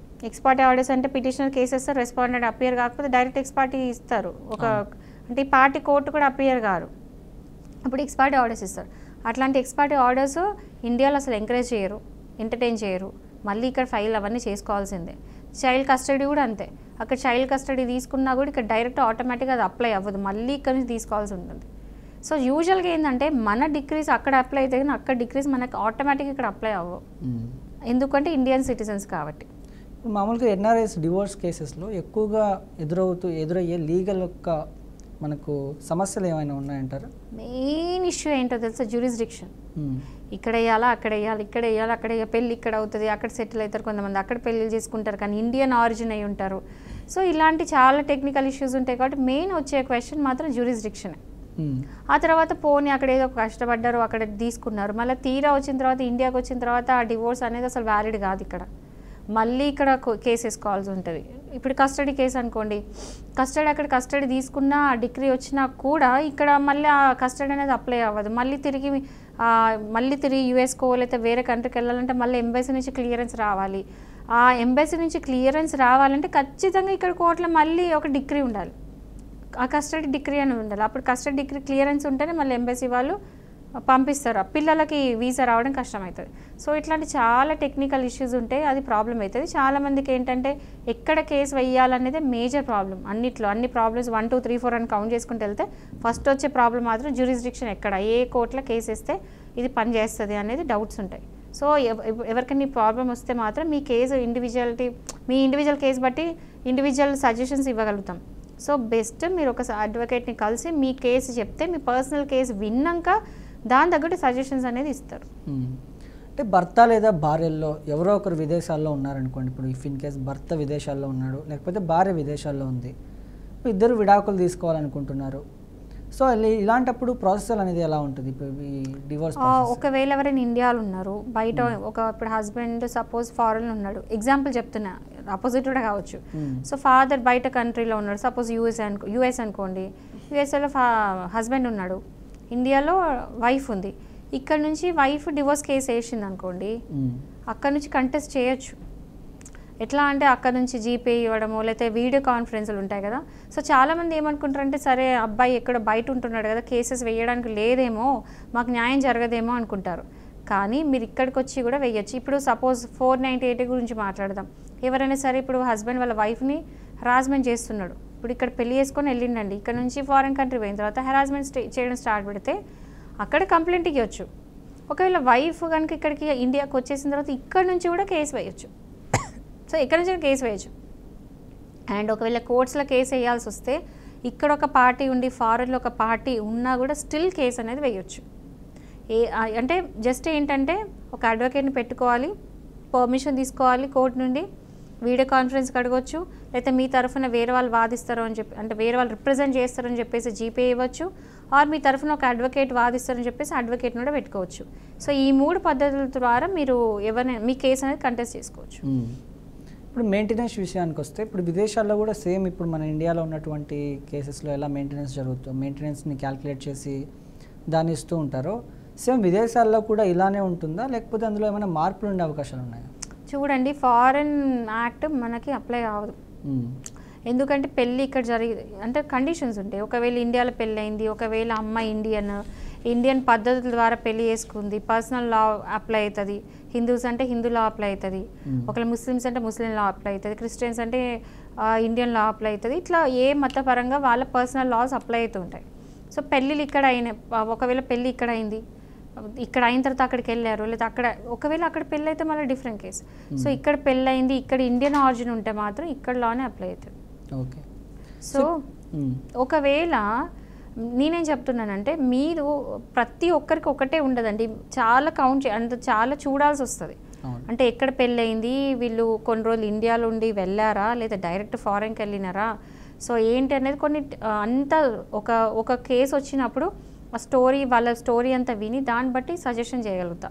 ఎక్స్పర్ట్ ఆర్డర్స్ అంటే పిటిషనర్ కేసెస్ రెస్పాండెంట్ అపియర్ కాకపోతే డైరెక్ట్ ఎక్స్పర్టీ ఇస్తారు. అంటే ఈ పార్టీ కోర్టు కూడా అపియర్ కారు, అప్పుడు ఎక్స్పర్ట్ ఆర్డర్స్ ఇస్తారు. అట్లాంటి ఎక్స్పర్ట్ ఆర్డర్స్ ఇండియాలో అసలు ఎంకరేజ్ చేయరు, ఎంటర్టైన్ చేయరు. మళ్ళీ ఇక్కడ ఫైల్ అవన్నీ చేసుకోవాల్సిందే. చైల్డ్ కస్టడీ కూడా అంతే. అక్కడ చైల్డ్ కస్టడీ తీసుకున్నా కూడా ఇక్కడ డైరెక్ట్ ఆటోమేటిక్గా అది అప్లై అవ్వదు, మళ్ళీ ఇక్కడ నుంచి తీసుకోవాల్సి ఉంటుంది. సో యూజువల్గా ఏంటంటే మన డిగ్రీస్ అక్కడ అప్లై అయితే కానీ అక్కడ డిగ్రీస్ మనకి ఆటోమేటిక్గా ఇక్కడ అప్లై అవ్వవు, ఎందుకంటే ఇండియన్ సిటిజన్స్ కాబట్టి.
మామూలుగా ఎన్ఆర్ఐస్ డివోర్స్ కేసెస్లో ఎక్కువగా ఎదురయ్యే లీగల్ యొక్క మనకు సమస్యలు ఏమైనా ఉన్నాయంటారా?
మెయిన్ ఇష్యూ ఏంటో తెలుసా? జ్యూరిస్డిక్షన్. ఇక్కడ వేయాలా, అక్కడ వేయాలి, ఇక్కడ వేయాలి, అక్కడ పెళ్ళి ఇక్కడ అవుతుంది, అక్కడ సెటిల్ అవుతారు కొంతమంది, అక్కడ పెళ్ళిళ్ళు చేసుకుంటారు కానీ ఇండియన్ ఆరిజిన్ అయి ఉంటారు. సో ఇలాంటి చాలా టెక్నికల్ ఇష్యూస్ ఉంటాయి కాబట్టి మెయిన్ వచ్చే క్వశ్చన్ మాత్రం జ్యూరిస్డిక్షనే. ఆ తర్వాత పోనీ అక్కడ ఏదో కష్టపడ్డారు, అక్కడ తీసుకున్నారు, మళ్ళీ తీరా వచ్చిన తర్వాత ఇండియాకి వచ్చిన తర్వాత ఆ డివోర్స్ అనేది అసలు వ్యాలిడ్ కాదు. ఇక్కడ మళ్ళీ ఇక్కడ కేసు వేసుకోవాల్సి ఉంటుంది. ఇప్పుడు కస్టడీ కేసు అనుకోండి, అక్కడ కస్టడీ తీసుకున్నా డిగ్రీ వచ్చినా కూడా ఇక్కడ మళ్ళీ ఆ కస్టడీ అనేది అప్లై అవ్వదు. మళ్ళీ తిరిగి యూఎస్కో లేకపోతే వేరే కంట్రీకి వెళ్ళాలంటే మళ్ళీ ఎంబసీ నుంచి క్లియరెన్స్ రావాలి. ఆ ఎంబసీ నుంచి క్లియరెన్స్ రావాలంటే ఖచ్చితంగా ఇక్కడ కోర్టులో మళ్ళీ ఒక డిగ్రీ ఉండాలి, ఆ కస్టడీ డిగ్రీ అని ఉండాలి. అప్పుడు కస్టడీ డిగ్రీ క్లియరెన్స్ ఉంటేనే మళ్ళీ ఎంబసీ వాళ్ళు పంపిస్తారు. పిల్లలకి వీసా రావడం కష్టమవుతుంది. సో ఇట్లాంటి చాలా టెక్నికల్ ఇష్యూస్ ఉంటాయి, అది ప్రాబ్లం అవుతుంది. చాలామందికి ఏంటంటే ఎక్కడ కేసు వేయాలనేది మేజర్ ప్రాబ్లం. అన్ని ప్రాబ్లమ్స్ 1 2 3 4 అని కౌంట్ చేసుకుంటూ వెళ్తే ఫస్ట్ వచ్చే ప్రాబ్లం మాత్రం జ్యూరిస్డిక్షన్, ఎక్కడ ఏ కోర్టులో కేసు వేస్తే ఇది పని చేస్తుంది అనేది డౌట్స్ ఉంటాయి. సో ఎవరికైనా ఈ ప్రాబ్లం వస్తే మాత్రం మీ కేసు మీ ఇండివిజువల్ కేసు బట్టి ఇండివిజువల్ సజెషన్స్ ఇవ్వగలుగుతాం. సో బెస్ట్ మీరు ఒక అడ్వకేట్ని కలిసి మీ కేసు చెప్తే మీ పర్సనల్ కేసు విన్నాక దాని తగ్గట్టు సజెషన్స్ అనేది ఇస్తారు.
అంటే భర్త లేదా భార్యల్లో ఎవరో ఒకరు విదేశాల్లో ఉన్నారనుకోండి, ఇప్పుడు ఇఫ్ ఇన్ కేస్ భర్త విదేశాల్లో ఉన్నాడు లేకపోతే భార్య విదేశాల్లో ఉంది, ఇద్దరు విడాకులు తీసుకోవాలనుకుంటున్నారు. సో ఇలాంటప్పుడు ప్రాసెస్ అనేది ఎలా ఉంటుంది? ఈ డివోర్స్
ఒకవేళ ఎవరైనా ఇండియాలో ఉన్నారు, బయట ఇప్పుడు హస్బెండ్ సపోజ్ ఫారెన్ ఉన్నాడు, ఎగ్జాంపుల్ చెప్తున్నా, అపోజిట్ కూడా కావచ్చు. సో ఫాదర్ బయట కంట్రీలో ఉన్నాడు, సపోజ్ యూఎస్ అనుకోండి, యూఎస్ఏలో హస్బెండ్ ఉన్నాడు, ఇండియాలో వైఫ్ ఉంది. ఇక్కడ నుంచి వైఫ్ డివోర్స్ కేసు వేసింది అనుకోండి, అక్కడ నుంచి కంటెస్ట్ చేయొచ్చు. ఎట్లా అంటే అక్కడ నుంచి జీపే ఇవ్వడము లేకపోతే వీడియో కాన్ఫరెన్స్లు ఉంటాయి కదా. సో చాలామంది ఏమనుకుంటారంటే సరే అబ్బాయి ఎక్కడ బయట ఉంటున్నాడు కదా, కేసెస్ వేయడానికి లేదేమో, మాకు న్యాయం జరగదేమో అనుకుంటారు. కానీ మీరు ఇక్కడికి వచ్చి కూడా వేయచ్చు. ఇప్పుడు సపోజ్ 498 గురించి మాట్లాడదాం. ఎవరైనా సరే ఇప్పుడు హస్బెండ్ వాళ్ళ వైఫ్ని హరాస్మెంట్ చేస్తున్నాడు, ఇప్పుడు ఇక్కడ పెళ్లి చేసుకొని వెళ్ళిండండి, ఇక్కడ నుంచి ఫారెన్ కంట్రీ పోయిన తర్వాత హరాస్మెంట్ చేయడం స్టార్ట్ పెడితే అక్కడ కంప్లైంట్ ఇవ్వచ్చు. ఒకవేళ వైఫ్ కనుక ఇక్కడికి ఇండియాకి వచ్చేసిన తర్వాత ఇక్కడ నుంచి కూడా కేసు వేయచ్చు. సో ఇక్కడ నుంచి కేసు వేయచ్చు. అండ్ ఒకవేళ కోర్ట్స్లో కేసు వేయాల్సి వస్తే ఇక్కడ ఒక పార్టీ ఉండి ఫారెన్లో ఒక పార్టీ ఉన్నా కూడా స్టిల్ కేసు అనేది వేయచ్చు. అంటే జస్ట్ ఏంటంటే ఒక అడ్వకేట్ని పెట్టుకోవాలి, పర్మిషన్ తీసుకోవాలి కోర్టు నుండి, వీడియో కాన్ఫరెన్స్కి అడగవచ్చు, లేకపోతే మీ తరఫున వేరే వాళ్ళు వాదిస్తారు అని చెప్పి, అంటే వేరే వాళ్ళు రిప్రజెంట్ చేస్తారని చెప్పేసి జీపే ఇవ్వచ్చు, ఆర్ మీ తరఫున ఒక అడ్వకేట్ వాదిస్తారని చెప్పేసి అడ్వకేట్ని కూడా పెట్టుకోవచ్చు. సో ఈ 3 పద్ధతుల ద్వారా మీరు ఎవరైనా మీ కేసు అనేది కంటెస్ట్ చేసుకోవచ్చు.
ఇప్పుడు మెయింటెనెన్స్ విషయానికి వస్తే ఇప్పుడు విదేశాల్లో కూడా సేమ్ ఇప్పుడు మన ఇండియాలో ఉన్నటువంటి కేసెస్లో ఎలా మెయింటెనెన్స్ జరుగుతుందో, మెయింటెనెన్స్ని క్యాల్కులేట్ చేసి దాన్ని ఇస్తూ ఉంటారో, సేమ్ విదేశాల్లో కూడా ఇలానే ఉంటుందా లేకపోతే అందులో ఏమైనా మార్పులు ఉండే అవకాశాలు ఉన్నాయా?
చూడండి, ఫారెన్ యాక్ట్ మనకి అప్లై అవ్వదు. ఎందుకంటే పెళ్ళి ఇక్కడ అంటే కండిషన్స్ ఉంటాయి. ఒకవేళ ఇండియాలో పెళ్ళి అయింది, ఒకవేళ అమ్మాయి ఇండియన్ పద్ధతుల ద్వారా పెళ్లి చేసుకుంది, పర్సనల్ లా అప్లై అవుతుంది. హిందూస్ అంటే హిందూ లా అప్లై అవుతుంది, ఒకవేళ ముస్లిమ్స్ అంటే ముస్లిం లా అప్లై అవుతుంది, క్రిస్టియన్స్ అంటే ఇండియన్ లా అప్లై అవుతుంది. ఇట్లా ఏ మతపరంగా వాళ్ళ పర్సనల్ లాస్ అప్లై అవుతూ ఉంటాయి. సో పెళ్ళిళ్ళు ఇక్కడ అయిన, ఒకవేళ పెళ్ళి ఇక్కడ అయింది, ఇక్కడ అయిన తర్వాత అక్కడికి వెళ్ళారు, లేదా ఒకవేళ అక్కడ పెళ్ళి అయితే మళ్ళీ డిఫరెంట్ కేసు. సో ఇక్కడ పెళ్ళి అయింది, ఇక్కడ ఇండియన్ ఆరిజిన్ ఉంటే మాత్రం ఇక్కడ లానే అప్లై అవుతుంది.
ఓకే.
సో ఒకవేళ నేనేం చెప్తున్నానంటే మీరు ప్రతి ఒక్కరికి ఒకటే ఉండదండి, చాలా చాలా చూడాల్సి వస్తుంది. అంటే ఎక్కడ పెళ్ళి అయింది, వీళ్ళు కొన్ని రోజులు ఇండియాలో ఉండి వెళ్ళారా లేదా డైరెక్ట్ ఫారెన్కి వెళ్ళినారా, సో ఏంటి అనేది కొన్ని అంతా ఒక కేసు వచ్చినప్పుడు ఆ వాళ్ళ స్టోరీ అంతా విని దాన్ని బట్టి సజెషన్ చేయగలుగుతా.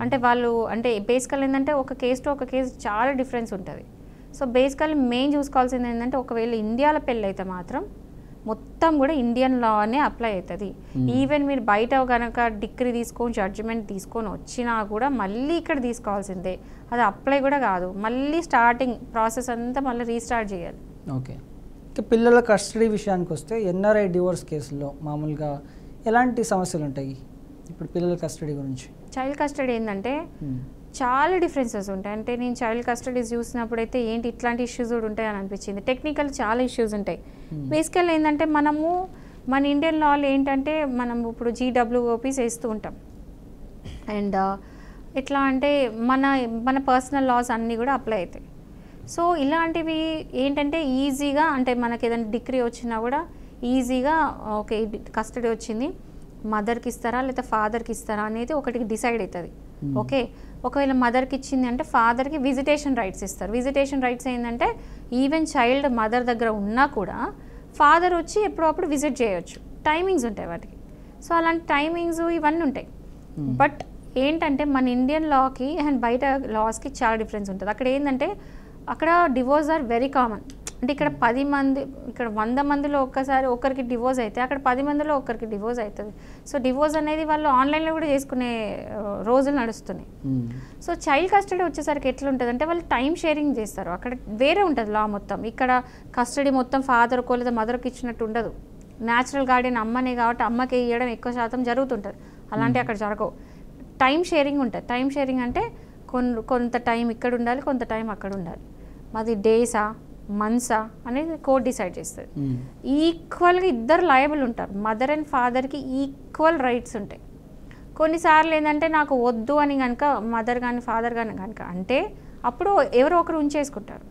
అంటే వాళ్ళు అంటే బేసికల్ ఏంటంటే ఒక కేసు టు ఒక కేసు చాలా డిఫరెన్స్ ఉంటుంది. సో బేసికల్ మెయిన్ చూసుకోవాల్సింది ఏంటంటే ఒకవేళ ఇండియాలో పెళ్ళి అయితే మాత్రం మొత్తం కూడా ఇండియన్ లానే అప్లై అవుతుంది. ఈవెన్ మీరు బయట కనుక డిగ్రీ తీసుకొని జడ్జిమెంట్ తీసుకొని వచ్చినా కూడా మళ్ళీ ఇక్కడ తీసుకోవాల్సిందే, అది అప్లై కూడా కాదు, మళ్ళీ స్టార్టింగ్ ప్రాసెస్ అంతా మళ్ళీ రీస్టార్ట్ చేయాలి.
ఓకే. పిల్లల కస్టడీ విషయానికి వస్తే ఎన్ఆర్ఐ డివోర్స్ కేసుల్లో మామూలుగా ఎలాంటి సమస్యలు ఉంటాయి ఇప్పుడు పిల్లల కస్టడీ గురించి?
చైల్డ్ కస్టడీ ఏంటంటే చాలా డిఫరెన్సెస్ ఉంటాయి. అంటే నేను చైల్డ్ కస్టడీస్ చూసినప్పుడు అయితే ఏంటి ఇట్లాంటి ఇష్యూస్ కూడా ఉంటాయని అనిపించింది. టెక్నికల్ చాలా ఇష్యూస్ ఉంటాయి. బేసికల్ ఏంటంటే మనము మన ఇండియన్ లాలో ఏంటంటే మనం ఇప్పుడు GWOPs వేస్తూ ఉంటాం. అండ్ ఎట్లా అంటే మన పర్సనల్ లాస్ అన్నీ కూడా అప్లై అవుతాయి. సో ఇలాంటివి ఏంటంటే ఈజీగా అంటే మనకి ఏదైనా డిగ్రీ వచ్చినా కూడా ఈజీగా ఓకే కస్టడీ వచ్చింది మదర్కి ఇస్తారా లేదా ఫాదర్కి ఇస్తారా అనేది ఒకటికి డిసైడ్ అవుతుంది. ఓకే ఒకవేళ మదర్కి ఇచ్చింది అంటే ఫాదర్కి విజిటేషన్ రైట్స్ ఇస్తారు. విజిటేషన్ రైట్స్ ఏంటంటే ఈవెన్ చైల్డ్ మదర్ దగ్గర ఉన్నా కూడా ఫాదర్ వచ్చి ఎప్పుడప్పుడు విజిట్ చేయొచ్చు. టైమింగ్స్ ఉంటాయి వాటికి. సో అలాంటి టైమింగ్స్ ఇవన్నీ ఉంటాయి. బట్ ఏంటంటే మన ఇండియన్ లాకి అండ్ బయట లాస్కి చాలా డిఫరెన్స్ ఉంటుంది. అక్కడ ఏంటంటే అక్కడ డివోర్స్ ఆర్ వెరీ కామన్. అంటే ఇక్కడ 10 మంది ఇక్కడ 100 మందిలో ఒక్కసారి ఒకరికి డివోర్స్ అయితే అక్కడ 10 మందిలో ఒకరికి డివోర్స్ అవుతుంది. సో డివోర్స్ అనేది వాళ్ళు ఆన్లైన్లో కూడా చేసుకునే రోజులు నడుస్తున్నాయి. సో చైల్డ్ కస్టడీ వచ్చేసరికి ఎట్లా ఉంటుంది అంటే వాళ్ళు టైం షేరింగ్ చేస్తారు. అక్కడ వేరే ఉంటుంది లా మొత్తం. ఇక్కడ కస్టడీ మొత్తం ఫాదర్కో లేదా మదర్కి ఇచ్చినట్టు ఉండదు. న్యాచురల్ గార్డియన్ అమ్మనే కాబట్టి అమ్మకి ఇవ్వడం ఎక్కువ శాతం జరుగుతుంటుంది. అలాంటివి అక్కడ జరగవు. టైం షేరింగ్ ఉంటుంది. టైం షేరింగ్ అంటే కొంత టైం ఇక్కడ ఉండాలి, కొంత టైం అక్కడ ఉండాలి. మాది డేసా మంత్సా అనేది కోర్ట్ డిసైడ్ చేస్తుంది. ఈక్వల్గా ఇద్దరు లయబుల్ ఉంటారు. మదర్ అండ్ ఫాదర్కి ఈక్వల్ రైట్స్ ఉంటాయి. కొన్నిసార్లు ఏంటంటే నాకు వద్దు అని కనుక మదర్ కానీ ఫాదర్ కానీ కనుక అంటే అప్పుడు ఎవరో ఒకరు ఉంచేసుకుంటారు.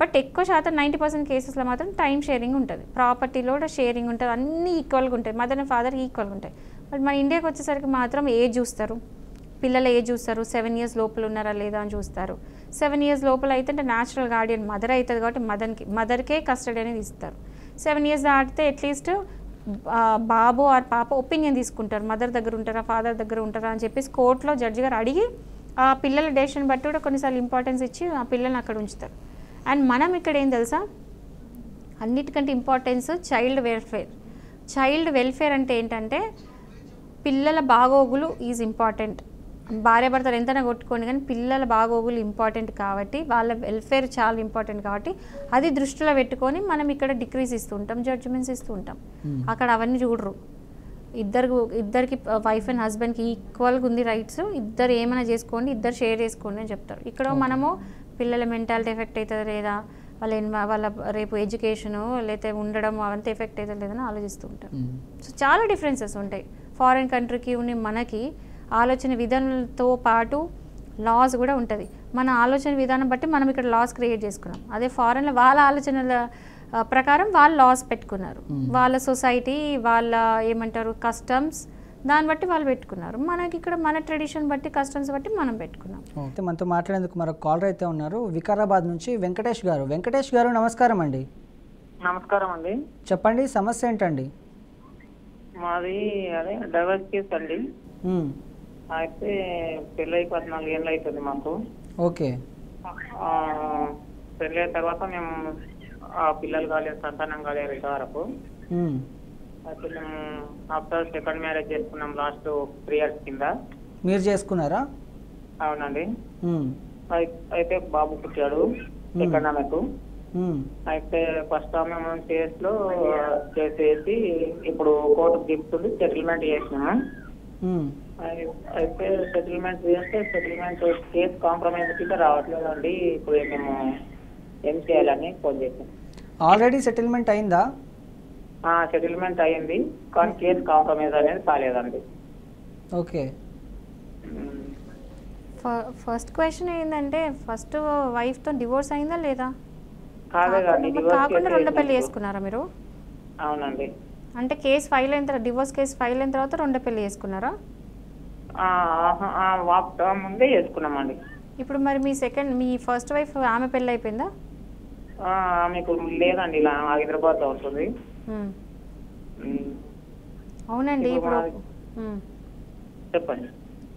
బట్ ఎక్కువ శాతం 90% కేసెస్లో మాత్రం టైం షేరింగ్ ఉంటుంది. ప్రాపర్టీలో కూడా షేరింగ్ ఉంటుంది. అన్నీ ఈక్వల్గా ఉంటాయి. మదర్ అండ్ ఫాదర్కి ఈక్వల్గా ఉంటాయి. బట్ మన ఇండియాకి వచ్చేసరికి మాత్రం ఏజ్ చూస్తారు. పిల్లలు ఏజ్ చూస్తారు. 7 years లోపల ఉన్నారా లేదా అని చూస్తారు. 7 years లోపల అయితే అంటే న్యాచురల్ గార్డియన్ మదర్ అవుతుంది కాబట్టి మదర్కే కస్టడీ అనేది ఇస్తారు. 7 years దాటితే అట్లీస్ట్ బాబు ఆర్ పాప ఒపీనియన్ తీసుకుంటారు. మదర్ దగ్గర ఉంటారా ఫాదర్ దగ్గర ఉంటారా అని చెప్పేసి కోర్టులో జడ్జి గారు అడిగి ఆ పిల్లల డెసిషన్ బట్టి కూడా కొన్నిసార్లు ఇంపార్టెన్స్ ఇచ్చి ఆ పిల్లల్ని అక్కడ ఉంచుతారు. అండ్ మనం ఇక్కడ ఏం తెలుసా అన్నిటికంటే importance child welfare. Child welfare అంటే ఏంటంటే పిల్లల బాగోగులు ఈజ్ ఇంపార్టెంట్. భార్యాభర్తలు ఎంతైనా కొట్టుకోండి కానీ పిల్లల బాగోగులు ఇంపార్టెంట్ కాబట్టి వాళ్ళ వెల్ఫేర్ చాలా ఇంపార్టెంట్ కాబట్టి అది దృష్టిలో పెట్టుకొని మనం ఇక్కడ డిక్రీస్ ఇస్తూ ఉంటాం, జడ్జిమెంట్స్ ఇస్తూ ఉంటాం. అక్కడ అవన్నీ చూడరు. ఇద్దరికి వైఫ్ అండ్ హస్బెండ్కి ఈక్వల్గా ఉంది రైట్స్. ఇద్దరు ఏమైనా చేసుకోండి, ఇద్దరు షేర్ చేసుకోండి అని చెప్తారు. ఇక్కడ మనము పిల్లల మెంటాలిటీ ఎఫెక్ట్ అవుతుంది లేదా వాళ్ళ రేపు ఎడ్యుకేషను లేకపోతే ఉండడం అవంతా ఎఫెక్ట్ అవుతుంది లేదని ఆలోచిస్తూ ఉంటారు. సో చాలా డిఫరెన్సెస్ ఉంటాయి ఫారిన్ కంట్రీకి ఉన్న మనకి. ఆలోచన విధానంతో పాటు లాస్ కూడా ఉంటుంది. మన ఆలోచన విధానం బట్టి మనం ఇక్కడ లాస్ క్రియేట్ చేసుకున్నాం. అదే ఫారెన్లో వాళ్ళ ఆలోచనల ప్రకారం వాళ్ళు లాస్ పెట్టుకున్నారు. వాళ్ళ సొసైటీ వాళ్ళ ఏమంటారు కస్టమ్స్ దాన్ని బట్టి వాళ్ళు పెట్టుకున్నారు. మనకి ఇక్కడ మన ట్రెడిషన్ బట్టి కస్టమ్స్ బట్టి మనం పెట్టుకున్నాం.
అయితే మనతో మాట్లాడేందుకు మరొక కాలర్ అయితే ఉన్నారు వికారాబాద్ నుంచి వెంకటేష్ గారు. వెంకటేష్ గారు నమస్కారం అండి.
నమస్కారం అండి.
చెప్పండి సమస్య ఏంటండి?
మాది అదే డైవర్స్ కేసు అండి. అయితే పెళ్ళి 14 ఏళ్ళు అవుతుంది మాకు.
ఓకే.
పెళ్ళి అయిన తర్వాత మేము పిల్లలు కాలేదు, సంతానం కాలేదు ఇంతవరకు. అయితే మేము ఆఫ్టర్ సెకండ్ మ్యారేజ్ చేసుకున్నాం లాస్ట్ 3 years కింద.
మీరు చేసుకున్నారా?
అవునండి. అయితే బాబు పుట్టాడు సెకండ్ ఆమెకు. అయితే ఫస్ట్ ఆమె కేసులో చేసేసి ఇప్పుడు కోర్టుకు తీసుకుంది సెటిల్మెంట్ చేసినాము. అయితే సెటిల్మెంట్ చేస్తే సెటిల్మెంట్ కేసు కాంప్రమైజ్ కింద రావట్లేదండి. ఇప్పుడు మేము ఏం చేయాలని ఫోన్ చేసాం.
ఆల్రెడీ సెటిల్మెంట్ అయిందా?
సెటిల్మెంట్ అయ్యింది కానీ కేసు కాంప్రమైజ్ అనేది కాలేదండి.
ఓకే.
ఫస్ట్ క్వశ్చన్ ఏంటంటే ఫస్ట్ వైఫ్తో డివోర్స్ అయిందా లేదా?
కాలేదండి.
కాకుండా రెండో పెళ్లి చేసుకున్నారా మీరు?
అవునండి.
అంటే కేసు ఫైల్ అయిన తర్వాత డివోర్స్ కేసు ఫైల్ అయిన తర్వాత రెండో పెళ్లి చేసుకున్నారా?
ముందే చేసుకున్నామండి.
ఇప్పుడు మరి మీ ఫస్ట్ వైఫ్ ఆమె పెళ్ళి అయిపోయిందా?
ఆమెకు లేదండి, ఇలా హైదరాబాద్లో ఉంటుంది.
అవునండి. ఇప్పుడు
చెప్పండి.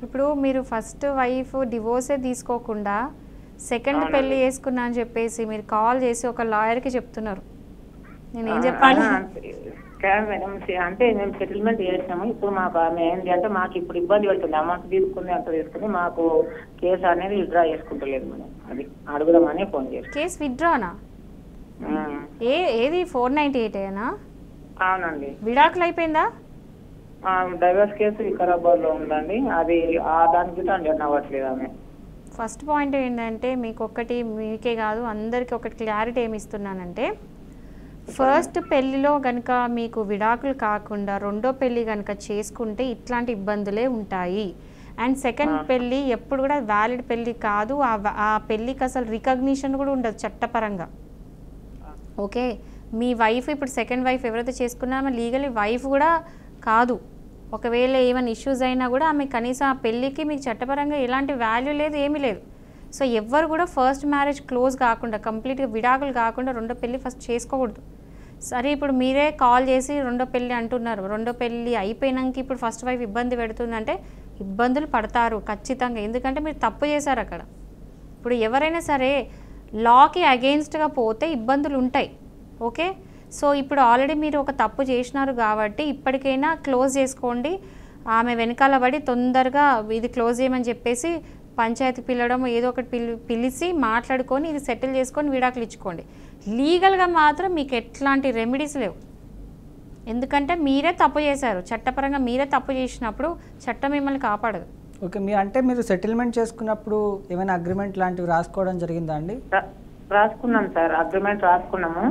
ఇప్పుడు మీరు ఫస్ట్ వైఫ్ డివోర్సే తీసుకోకుండా సెకండ్ పెళ్లి చేసుకున్నా అని చెప్పేసి మీరు కాల్ చేసి ఒక లాయర్కి చెప్తున్నారు. నేను ఏం చెప్పాలి?
మేడం అంటే మేము సెటిల్మెంట్ చేసినాము. ఇప్పుడు మాకు ఆమె ఏంటి అంటే మాకు ఇప్పుడు ఇబ్బంది పెడుతుంది. అమౌంట్ తీసుకుంది అంత తీసుకుని మాకు కేసు అనేది విత్డ్రా చేసుకుంటలేదు మేడం. అది అడుగుదామని ఫోన్ చేసి.
కేసు విత్డ్రానా? ఏది 498 ఏనా?
అవునండి.
విడాకులు అయిపోయిందా?
డైవర్స్ కేసు వికారాబాద్ లో ఉందండి. అది దానికి రిటర్న్ అవ్వట్లేదు ఆమె.
ఫస్ట్ పాయింట్ ఏంటంటే మీకు ఒకటి, మీకే కాదు అందరికీ ఒకటి క్లారిటీ ఏమి ఇస్తున్నానంటే, ఫస్ట్ పెళ్ళిలో కనుక మీకు విడాకులు కాకుండా రెండో పెళ్ళి కనుక చేసుకుంటే ఇట్లాంటి ఇబ్బందులే ఉంటాయి. అండ్ సెకండ్ పెళ్ళి ఎప్పుడు కూడా వ్యాలిడ్ పెళ్ళి కాదు, ఆ పెళ్ళికి అసలు రికగ్నిషన్ కూడా ఉండదు చట్టపరంగా. ఓకే, మీ వైఫ్ ఇప్పుడు సెకండ్ వైఫ్ ఎవరైతే చేసుకున్నామో లీగలీ వైఫ్ కూడా కాదు. ఒకవేళ ఏమైనా ఇష్యూస్ అయినా కూడా ఆమె కనీసం ఆ పెళ్ళికి మీకు చట్టపరంగా ఎలాంటి వాల్యూ లేదు, ఏమీ లేదు. సో ఎవ్వరు కూడా ఫస్ట్ మ్యారేజ్ క్లోజ్ కాకుండా, కంప్లీట్గా విడాకులు కాకుండా రెండో పెళ్ళి ఫస్ట్ చేసుకోకూడదు. సరే, ఇప్పుడు మీరే కాల్ చేసి రెండో పెళ్ళి అంటున్నారు. రెండో పెళ్ళి అయిపోయినాక ఇప్పుడు ఫస్ట్ వైఫ్ ఇబ్బంది పెడుతుందంటే ఇబ్బందులు పడతారు ఖచ్చితంగా, ఎందుకంటే మీరు తప్పు చేశారు అక్కడ. ఇప్పుడు ఎవరైనా సరే లాకి అగెయిన్స్ట్గా పోతే ఇబ్బందులు ఉంటాయి. ఓకే, సో ఇప్పుడు ఆల్రెడీ మీరు ఒక తప్పు చేసినారు కాబట్టి ఇప్పటికైనా క్లోజ్ చేసుకోండి. ఆమె వెనకాల పడి తొందరగా ఇది క్లోజ్ చేయమని చెప్పేసి పంచాయతీ పిలవడం, ఏదో ఒకటి పిలిచి మాట్లాడుకొని ఇది సెటిల్ చేసుకొని విడాకులు ఇచ్చుకోండి. లీగల్గా మాత్రం మీకు ఎట్లాంటి రెమెడీస్ లేవు, ఎందుకంటే మీరే తప్పు చేశారు. చట్టపరంగా మీరే తప్పు చేసినప్పుడు చట్టం మిమ్మల్ని కాపాడదు.
ఓకే, మీరు సెటిల్మెంట్ చేసుకున్నప్పుడు ఏమైనా అగ్రిమెంట్ లాంటివి రాసుకోవడం జరిగిందా అండి?
రాసుకున్నాం సార్, అగ్రిమెంట్ రాసుకున్నాము.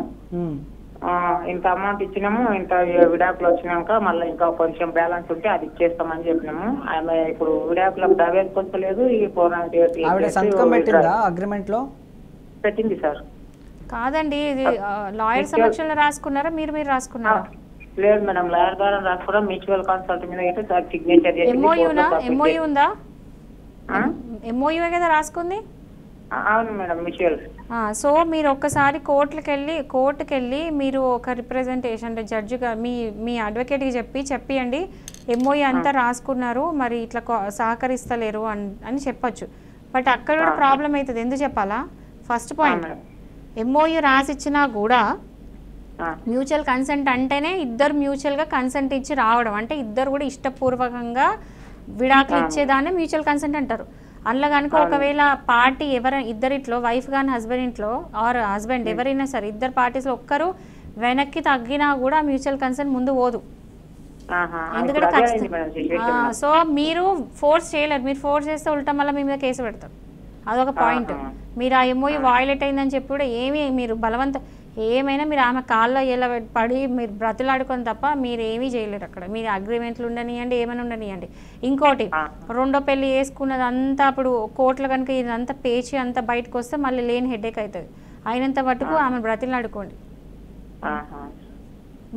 ఇంత అమౌంట్ ఇచ్చినాము, ఇంత విడాకులు వచ్చినాక మళ్ళీ ఇంకా కొంచెం బ్యాలెన్స్ ఉంటే అది ఇచ్చేస్తామని చెప్పినాము. ఆమె ఇప్పుడు విడాకులకు దావేసుకొచ్చలేదు. ఈ
సంతకం పెట్టిందా అగ్రిమెంట్ లో?
పెట్టింది సార్.
కాదండి, ఇది లాయర్ సమక్షంలో రాసుకున్నారా, మీరు రాసుకున్నారా?
లేదు మేడం, లాయర్ ద్వారా రాసుకోవడం, మ్యూచువల్ కన్సల్ట్ మీద అయితే సార్ సిగ్నేచర్ చేసి.
ఎంఓయూ ఉందా? ఎంఓయూ కదా రాసుకుంది?
అవును మేడం, మ్యూచువల్.
సో మీరు ఒక్కసారి కోర్టుకి వెళ్ళి మీరు ఒక రిప్రజెంటేషన్ అంటే జడ్జిగా మీ అడ్వకేట్కి చెప్పియండి ఎంఓయూ అంతా రాసుకున్నారు, మరి ఇట్లా సహకరిస్తలేరు అని చెప్పొచ్చు. బట్ అక్కడ కూడా ప్రాబ్లం అవుతుంది. ఎందుకు చెప్పాలా? ఫస్ట్ పాయింట్, ఎంఓయూ రాసిచ్చినా కూడా మ్యూచువల్ కన్సెంట్ అంటేనే ఇద్దరు మ్యూచువల్గా కన్సెంట్ ఇచ్చి రావడం, అంటే ఇద్దరు కూడా ఇష్టపూర్వకంగా విడాకులు ఇచ్చేదాన్ని మ్యూచువల్ కన్సెంట్ అంటారు. అందులో కనుక ఒకవేళ పార్టీ ఇద్దరిట్లో వైఫ్ కానీ హస్బెండ్ ఇంట్లో ఆర్ హస్బెండ్ ఎవరైనా సరే ఇద్దరు పార్టీస్లో ఒక్కరు వెనక్కి తగ్గినా కూడా మ్యూచువల్ కన్సెంట్ ముందు పోదు. ఎందుకంటే ఖచ్చితంగా సో మీరు ఫోర్స్ చేయలేరు. మీరు ఫోర్స్ చేస్తే ఉల్టా మళ్ళీ మీ మీద కేసు పెడతారు. అదొక పాయింట్. మీరు ఆ ఎంఓయూ వాయిలేట్ అయిందని చెప్పి కూడా మీరు ఏమైనా మీరు ఆమె కాళ్ళలో ఎలా పడి మీరు బ్రతిలాడుకొని తప్ప మీరు ఏమీ చేయలేరు అక్కడ. మీరు అగ్రిమెంట్లు ఉండనియండి, ఏమైనా ఉండనియండి. ఇంకోటి, రెండో పెళ్ళి వేసుకున్నది అంతా అప్పుడు కోర్టులో కనుక ఇదంతా పేచి అంతా బయటకు వస్తే మళ్ళీ లేని హెడేక్ అవుతుంది. అయినంత మటుకు ఆమె బ్రతిలాడుకోండి.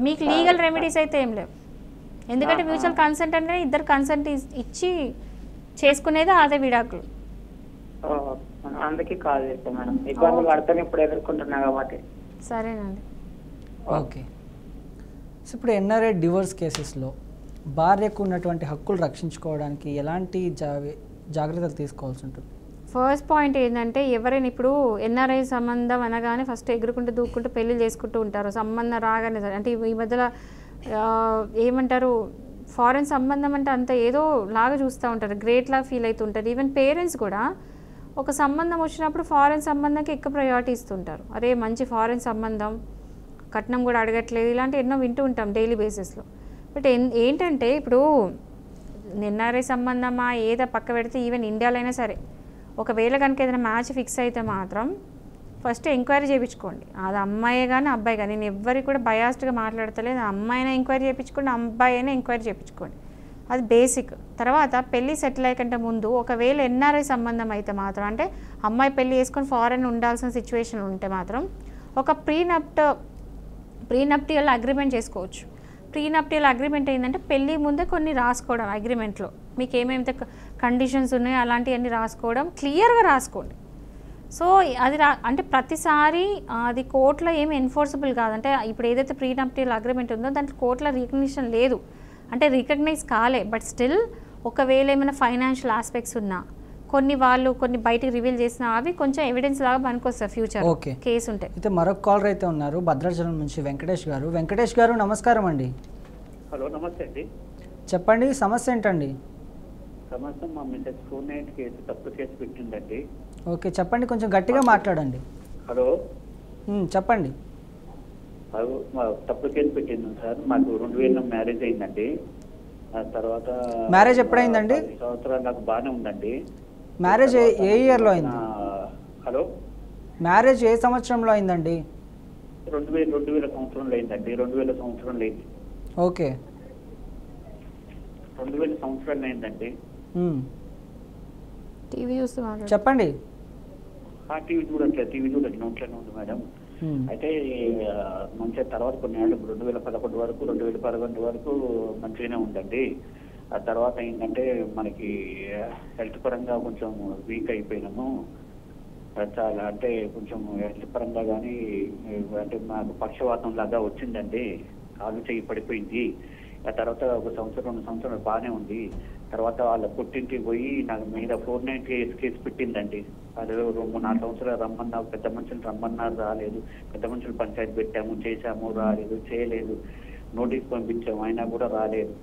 మీకు లీగల్ రెమెడీస్ అయితే ఏం లేవు, ఎందుకంటే మ్యూచువల్ కన్సెంట్ అంటే ఇద్దరు కన్సెంట్ ఇచ్చి చేసుకునేది అదే విడాకులు.
అందుకే కాల్ చేస్తాం మేడం, ఇబ్బందులు పడతాను ఇప్పుడు ఎదుర్కొంటున్నా కాబట్టి.
సరేనండి.
ఓకే, సో ఇప్పుడు ఎన్ఆర్ఐ డివోర్స్ కేసెస్లో భార్యకు ఉన్నటువంటి హక్కులు రక్షించుకోవడానికి ఎలాంటి జాగ్రత్తలు తీసుకోవాల్సి ఉంటుంది?
ఫస్ట్ పాయింట్ ఏంటంటే, ఎవరైనా ఇప్పుడు ఎన్ఆర్ఐ సంబంధం అనగానే ఫస్ట్ ఎగురుకుంటూ దూక్కుంటూ పెళ్లి చేసుకుంటూ ఉంటారు. సంబంధం రాగానే సరే, అంటే ఈ మధ్యలో ఏమంటారు, ఫారెన్ సంబంధం అంటే అంత ఏదో లాగా చూస్తూ ఉంటారు, గ్రేట్ లాగా ఫీల్ అవుతుంటారు. ఈవెన్ పేరెంట్స్ కూడా ఒక సంబంధం వచ్చినప్పుడు ఫారెన్ సంబంధంకి ఎక్కువ ప్రయారిటీ ఇస్తుంటారు. అరే మంచి ఫారెన్ సంబంధం, కట్నం కూడా అడగట్లేదు, ఇలాంటి ఎన్నో వింటూ ఉంటాం డైలీ బేసిస్లో. బట్ ఏంటంటే ఇప్పుడు ఎన్ఆర్ఐ సంబంధమా ఏదో పక్క పెడితే ఈవెన్ ఇండియాలో అయినా సరే ఒకవేళ కనుక ఏదైనా మ్యాచ్ ఫిక్స్ అయితే మాత్రం ఫస్ట్ ఎంక్వైరీ చేయించుకోండి. అది అమ్మాయే కానీ అబ్బాయి కానీ, నేను ఎవ్వరికి కూడా బయాస్డ్గా మాట్లాడతలేదు. అమ్మాయినా ఎంక్వైరీ చేయించుకోండి, అబ్బాయి అయినా ఎంక్వైరీ చేయించుకోండి, అది బేసిక్. తర్వాత పెళ్ళి సెటిల్ అయ్యకంటే ముందు ఒకవేళ ఎన్ఆర్ఐ సంబంధం అయితే మాత్రం, అంటే అమ్మాయి పెళ్ళి వేసుకొని ఫారెన్ ఉండాల్సిన సిచ్యువేషన్ ఉంటే మాత్రం ఒక ప్రీనప్టియల్ అగ్రిమెంట్ చేసుకోవచ్చు. ప్రీనప్టియల్ అగ్రిమెంట్ ఏంటంటే పెళ్ళి ముందే కొన్ని రాసుకోవడం, అగ్రిమెంట్లో మీకు ఏమేమితే కండిషన్స్ ఉన్నాయో అలాంటివన్నీ రాసుకోవడం, క్లియర్గా రాసుకోండి. సో అది అంటే ప్రతిసారి అది కోర్టులో ఏమి ఎన్ఫోర్సబుల్ కాదంటే, ఇప్పుడు ఏదైతే ప్రీనప్టియల్ అగ్రిమెంట్ ఉందో దాంట్లో కోర్టులో రికగ్నిషన్ లేదు, అంటే రికగ్నైజ్ కాలే. బట్ స్టిల్ ఒకవేళ ఏమైనా ఫైనాన్షియల్ ఆస్పెక్ట్స్ ఉన్నా, కొన్ని బయటకు రివీల్ చేసిన అవి కొంచెం ఎవిడెన్స్ లాగా పనికొస్తాయి ఫ్యూచర్ కేసు ఉంటే.
అయితే మరొక కాలర్ అయితే ఉన్నారు భద్రాచలం నుంచి, వెంకటేష్ గారు. వెంకటేష్ గారు నమస్కారం అండి.
హలో, నమస్తే అండి.
చెప్పండి, సమస్య ఏంటండి?
సమస్య మా మిస్సెస్ ఫోన్ కేసు తప్పు కేసు పెట్టిందండి.
ఓకే, చెప్పండి, కొంచెం గట్టిగా మాట్లాడండి.
హలో,
చెప్పండి.
తప్పు కేసు పెట్టింది సార్. మాకు 2000 మ్యారేజ్ అయిందండి. ఆ తర్వాత
మ్యారేజ్ ఎప్పుడైందండి?
10 సంవత్సరాలు నాకు బాగానే ఉందండి.
మ్యారేజ్ ఏ ఇయర్లో అయింది?
హలో,
మ్యారేజ్ ఏ సంవత్సరంలో అయిందండి?
2000 సంవత్సరంలో అయిందండి. 2000 సంవత్సరంలో అయింది.
ఓకే.
2000 సంవత్సరంలో అయిందండి.
టీవీ చూస్తూ మాట్లాడు.
చెప్పండి.
టీవీ చూడట్లేదు, నోట్లోనే ఉంది మేడం. అయితే మంచిగా తర్వాత కొన్ని ఏళ్ళు 2011 వరకు 2012 వరకు మంచిగానే ఉందండి. ఆ తర్వాత ఏంటంటే మనకి హెల్త్ పరంగా కొంచెం వీక్ అయిపోయినాము. చాలా అంటే కొంచెం హెల్త్ పరంగా కానీ అంటే మాకు పక్షవాతం లాగా వచ్చిందండి. కాలు చెయ్యి పడిపోయింది. ఆ తర్వాత 1 సంవత్సరం 2 సంవత్సరాలు బాగానే ఉంది. తర్వాత వాళ్ళ పుట్టింటికి పోయి నాకు మీద 498 కేసు పెట్టిందండి. అది 3-4 సంవత్సరాలు రమ్మన్నారు, పెద్ద మనుషులు రమ్మన్నారు, రాలేదు. పెద్ద మనుషులు పంచాయతీ పెట్టాము, చేశాము, రాలేదు, చేయలేదు. నోటీస్ పంపించాము, అయినా కూడా రాలేదు.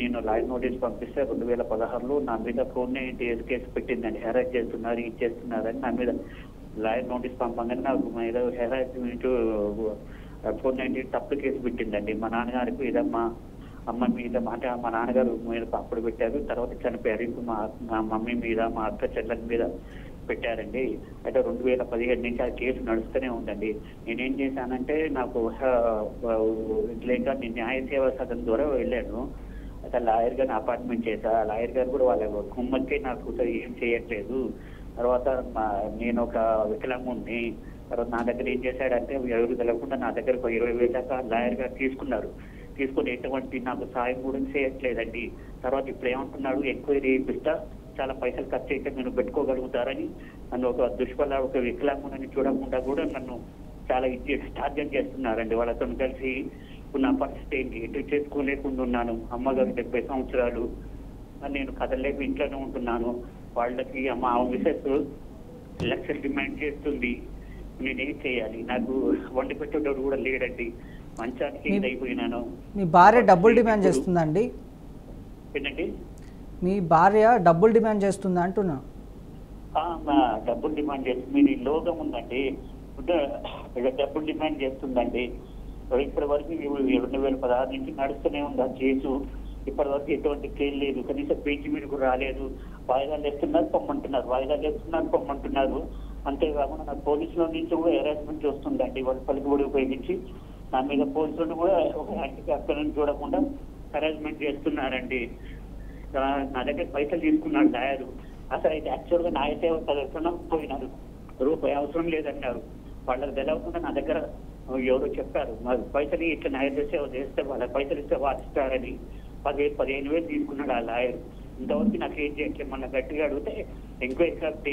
నేను లాయర్ నోటీస్ పంపిస్తే 2016లో నా మీద 498 కేసు పెట్టిందండి. హెరాస్ చేస్తున్నారు, ఇది చేస్తున్నారని నా మీద లాయర్ నోటీస్ పంపగానే నాకు మీద హెరాస్మెంట్ 498 తప్పుడు కేసు పెట్టిందండి. మా నాన్నగారికి మీద మా అమ్మ మీద అంటే మా నాన్నగారు మీద అప్పుడు పెట్టారు, తర్వాత చనిపోయారు. ఇప్పుడు మా మమ్మీ మీద మా అక్క చెల్లెల మీద పెట్టారండి. అయితే 2017 నుంచి ఆ కేసు నడుస్తూనే ఉందండి. నేనేం చేశానంటే నాకు లేక నేను న్యాయ సేవా సదన్ ద్వారా వెళ్ళాను. అయితే లాయర్ గారిని అపాయింట్మెంట్ చేశా. లాయర్ గారు కూడా వాళ్ళ కుమ్మక్కి నాకు ఏం చేయట్లేదు. తర్వాత నేను ఒక వికలాంగుణ్ణి. తర్వాత నా దగ్గర ఏం చేశాడంటే ఎవరు తెలవకుండా నా దగ్గర 20,000 దాకా లాయర్ గారు తీసుకుని ఎటువంటి నాకు సాయం కూడా చేయట్లేదండి. తర్వాత ఇప్పుడు ఏమంటున్నాడు, ఎంక్వైరీ చేపిస్తా, చాలా పైసలు ఖర్చు అయితే మీరు పెట్టుకోగలుగుతారని నన్ను ఒక వికలాంగుని చూడకుండా కూడా నన్ను చాలా టార్గెట్ చేస్తున్నారండి. వాళ్ళతో కలిసి ఇప్పుడు నా పరిస్థితి ఏంటి, ఎటు చేసుకోలేకుండా ఉన్నాను. అమ్మగారు 70 సంవత్సరాలు, నేను కదలేక ఇంట్లోనే ఉంటున్నాను. వాళ్ళకి మా మిసెస్ లక్షలు డిమాండ్ చేస్తుంది. నేనేం చేయాలి? నాకు వండి పెట్టేటోడు కూడా లేడండి. మంచానికి అయిపోయినాను.
మీ భార్య డబ్బులు డిమాండ్ చేస్తుందండి?
ఏంటండి?
మీ భార్య డబ్బులు డిమాండ్ చేస్తుందా అంటున్నా?
డబ్బులు డిమాండ్ చేస్తుంది. మీరు లోగం ఉందండి, డబ్బులు డిమాండ్ చేస్తుందండి. ఇప్పటి వరకు 2016 నుంచి నడుస్తూనే ఉంది ఆ కేసు. ఇప్పటి వరకు ఎటువంటి కేసు లేదు. కనీసం బెంచ్ మీదకు రాలేదు. వాయిదాలు వేస్తున్నారు, పొమ్మంటున్నారు. అంతేకాకుండా నాకు పోలీసుల నుంచి కూడా హెరాస్మెంట్ వస్తుందండి. వాళ్ళు పలుకుబడి ఉపయోగించి నా మీద పోలీసులు కూడా ఒక యాంటీ చూడకుండా హెరాస్మెంట్ చేస్తున్నారండి. నా దగ్గర పైసలు తీసుకున్నాడు లాయరు. అసలు అయితే యాక్చువల్గా న్యాయ సేవ ప్రదర్శన పోయినారు, రూపాయి అవసరం లేదన్నారు. వాళ్ళకి తెలవకుండా నా దగ్గర ఎవరో చెప్పారు, మాకు పైసలు ఇట్లా న్యాయ సేవ చేస్తే వాళ్ళకి పైసలు ఇస్తే వాదిస్తారని 15,000 తీసుకున్నాడు ఆ లాయర్. ఇంతవరకు నాకు ఏం చేయట్లేదు. మన గట్టిగా అడిగితే ఎంక్వైరీ కరెక్ట్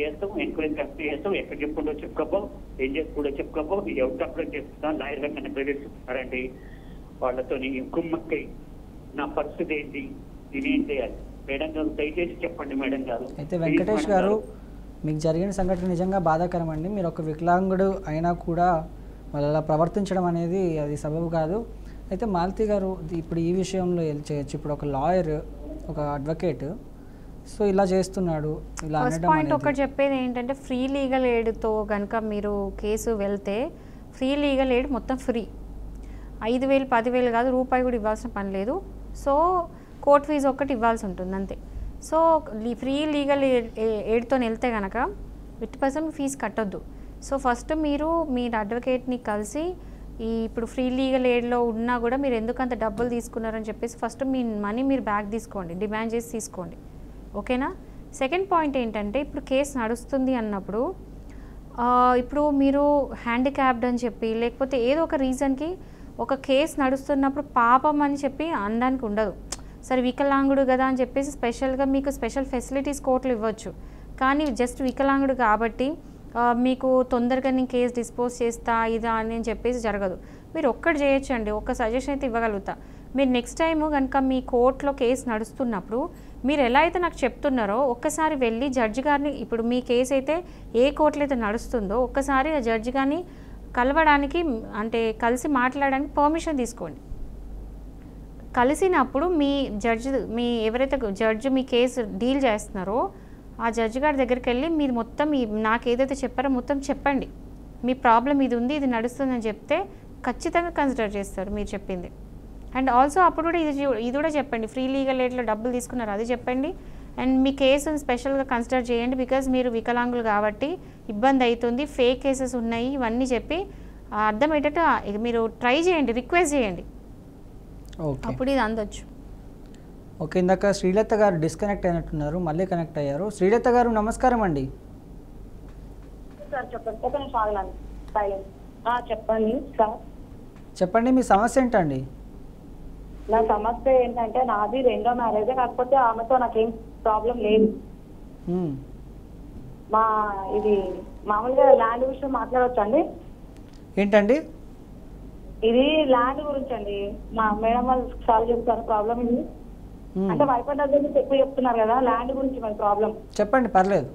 చేస్తాం, ఎక్కడ చెప్పుకుంటో చెప్పుకోపో, ఏం చేసుకుంటో చెప్పుకోపో, ఎవరు తప్పుడు చేస్తున్నాం లాయర్ గారు నన్ను బెదిరిస్తున్నారండి. వాళ్ళతో కుమ్మక్కై నా పరిస్థితి ఏంటి, నేనేం చేయాలి? మేడం గారు దయచేసి చెప్పండి మేడం గారు.
అయితే వెంకటేష్ గారు, మీకు జరిగిన సంఘటన నిజంగా బాధాకరం అండి. మీరు ఒక వికలాంగుడు అయినా కూడా వాళ్ళ ప్రవర్తించడం అనేది అది సబబు కాదు. అయితే మాలతి గారు, ఇప్పుడు ఈ విషయంలో చేయొచ్చు. ఇప్పుడు ఒక లాయర్, ఒక అడ్వకేట్ సో ఇలా చేస్తున్నాడు, ఇలా
ఫస్ట్ పాయింట్ ఒకటి చెప్పేది ఏంటంటే, ఫ్రీ లీగల్ ఎయిడ్తో కనుక మీరు కేసు వెళ్తే ఫ్రీ లీగల్ ఎయిడ్ మొత్తం ఫ్రీ. 5,000 10,000 కాదు, రూపాయి కూడా ఇవ్వాల్సిన పని లేదు. సో కోర్ట్ ఫీజు ఒక్కటి ఇవ్వాల్సి ఉంటుంది అంతే. సో ఫ్రీ లీగల్ ఎయిడ్తో వెళ్తే కనుక 50% ఫీజు కట్టొద్దు. సో ఫస్ట్ మీరు అడ్వకేట్ని కలిసి ఇప్పుడు ఫ్రీ లీగల్ ఎయిడ్లో ఉన్నా కూడా మీరు ఎందుకు అంత డబ్బులు తీసుకున్నారని చెప్పేసి ఫస్ట్ మీ మనీ మీరు బ్యాక్ తీసుకోండి, డిమాండ్ చేసి తీసుకోండి, ఓకేనా? సెకండ్ పాయింట్ ఏంటంటే, ఇప్పుడు కేసు నడుస్తుంది అన్నప్పుడు ఇప్పుడు మీరు హ్యాండిక్యాప్డ్ అని చెప్పి లేకపోతే ఏదో ఒక రీజన్కి ఒక కేసు నడుస్తున్నప్పుడు పాపం అని చెప్పి అనడానికి ఉండదు. సరే వికలాంగుడు కదా అని చెప్పేసి స్పెషల్గా మీకు స్పెషల్ ఫెసిలిటీస్ కోర్టులు ఇవ్వచ్చు. కానీ జస్ట్ వికలాంగుడు కాబట్టి మీకు తొందరగా నేను కేసు డిస్పోజ్ చేస్తా ఇదా అని చెప్పేసి జరగదు. మీరు ఒక్కటి చేయొచ్చు అండి, ఒక్క సజెషన్ అయితే ఇవ్వగలుగుతా. మీరు నెక్స్ట్ టైం కనుక మీ కోర్టులో కేసు నడుస్తున్నప్పుడు మీరు ఎలా అయితే నాకు చెప్తున్నారో ఒక్కసారి వెళ్ళి జడ్జి గారిని, ఇప్పుడు మీ కేసు అయితే ఏ కోర్టులో అయితే నడుస్తుందో ఒక్కసారి ఆ జడ్జి గారిని కలవడానికి అంటే కలిసి మాట్లాడడానికి పర్మిషన్ తీసుకోండి. కలిసినప్పుడు మీ ఎవరైతే జడ్జి మీ కేసు డీల్ చేస్తున్నారో ఆ జడ్జి గారి దగ్గరికి వెళ్ళి మీరు మొత్తం నాకు ఏదైతే చెప్పారో మొత్తం చెప్పండి. మీ ప్రాబ్లం ఇది ఉంది, ఇది నడుస్తుందని చెప్తే ఖచ్చితంగా కన్సిడర్ చేస్తారు మీరు చెప్పింది. అండ్ ఆల్సో అప్పుడు కూడా ఇది కూడా చెప్పండి, ఫ్రీ లీగల్ ఎయిడ్లో డబ్బులు తీసుకున్నారు అది చెప్పండి. అండ్ మీ కేసును స్పెషల్గా కన్సిడర్ చేయండి, బికాజ్ మీరు వికలాంగులు కాబట్టి ఇబ్బంది అవుతుంది, ఫేక్ కేసెస్ ఉన్నాయి ఇవన్నీ చెప్పి అర్థమయ్యేటట్టు మీరు ట్రై చేయండి, రిక్వెస్ట్ చేయండి,
ఓకే
అప్పుడు ఇది అందొచ్చు.
ఓకే, ఇందాక శ్రీలత గారు డిస్కనెక్ట్ అయినట్టున్నారు, మళ్ళీ కనెక్ట్ అయ్యారు. శ్రీలత గారు నమస్కారం అండి.
సార్ చెప్పండి. ఒక నిమిషం ఆగలండి, సైలెంట్. చెప్పండి సార్.
చెప్పండి, మీ సమస్య ఏంటండి?
నా సమస్య ఏంటంటే నాది రెండో మ్యారేజ్, కాకపోతే ఆమెతో నాకేం ప్రాబ్లం లేదు. మా ఇది మామూలుగా ల్యాండ్ విషయం మాట్లాడవచ్చండి?
ఏంటండి?
ఇది ల్యాండ్ గురించి అండి. మా మేడం వాళ్ళు సాల్వ్ చెప్తారు ప్రాబ్లం ఇది. అంటే వైఫ్ అండ్ హస్బెండ్ ఎక్కువ చెప్తున్నారు కదా, ల్యాండ్ గురించి మరి ప్రాబ్లం.
చెప్పండి, పర్లేదు.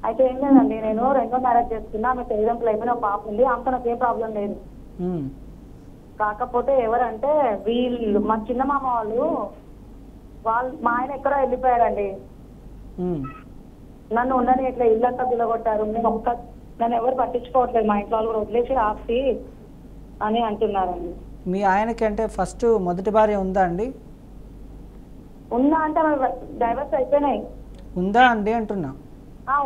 అయితే ఏం లేదండి, నేను రెండో మ్యారేజ్ చేసుకున్నా, ఆమె ఎగ్జాంపుల్ అయిపోయిన ఒక పాప ఉంది, ఆమెతో నాకేం ప్రాబ్లం లేదు. కాకపోతే ఎవరంటే వీళ్ళు మా చిన్న మామ వాళ్ళు మా ఆయన ఎక్కడో వెళ్ళిపోయారండి. నన్ను ఉండని ఇట్లా ఇల్లంతా గుల్లగొట్టారు, నన్ను ఎవరు పట్టించుకోవట్లేదు, మా ఇంట్లో వాళ్ళు కూడా వదిలేసి ఆస్తి అని అంటున్నారండి.
మీ ఆయనకి అంటే ఫస్ట్ మొదటి భార్య ఉందా అండి?
ఉందా అంటే డైవర్స్ అయిపోయినాయి.
ఉందా అండి అంటున్నా.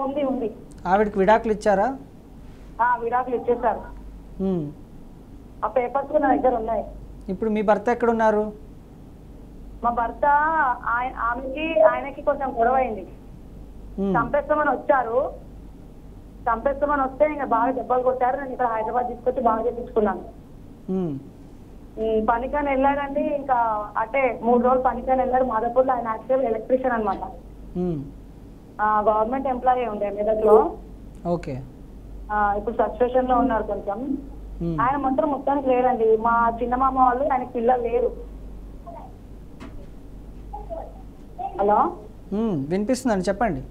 ఉంది ఉంది.
ఆవిడకి విడాకులు ఇచ్చారా?
విడాకులు ఇచ్చేసారు. ఆ పేపర్స్ కూడా నా దగ్గర ఉన్నాయి.
ఇప్పుడు మీ భర్త ఎక్కడున్నారు?
మా భర్త ఆయనకి కొంచెం గొడవ అయింది, చంపేస్తామని వచ్చారు. చంపేస్తామని వస్తే ఇంకా బాగా దెబ్బలు కొట్టారు. నేను ఇక్కడ హైదరాబాద్ తీసుకొచ్చి బాగా చేయించుకున్నాను. పనికని వెళ్ళాడండి, ఇంకా అంటే 3 రోజులు పనికని వెళ్ళాడు మాదాపూర్లో. ఆయన యాక్చువల్ ఎలక్ట్రీషియన్ అనమాట, గవర్నమెంట్ ఎంప్లాయీ ఉండే మెదక్లో.
ఓకే.
ఇప్పుడు సబ్స్టేషన్ లో ఉన్నారు కొంచెం. ఆయన మాత్రం మొత్తానికి లేరండి. మా చిన్న మామ వాళ్ళు ఆయనకి పిల్లలు లేరు. హలో,
వినిపిస్తుందండి, చెప్పండి.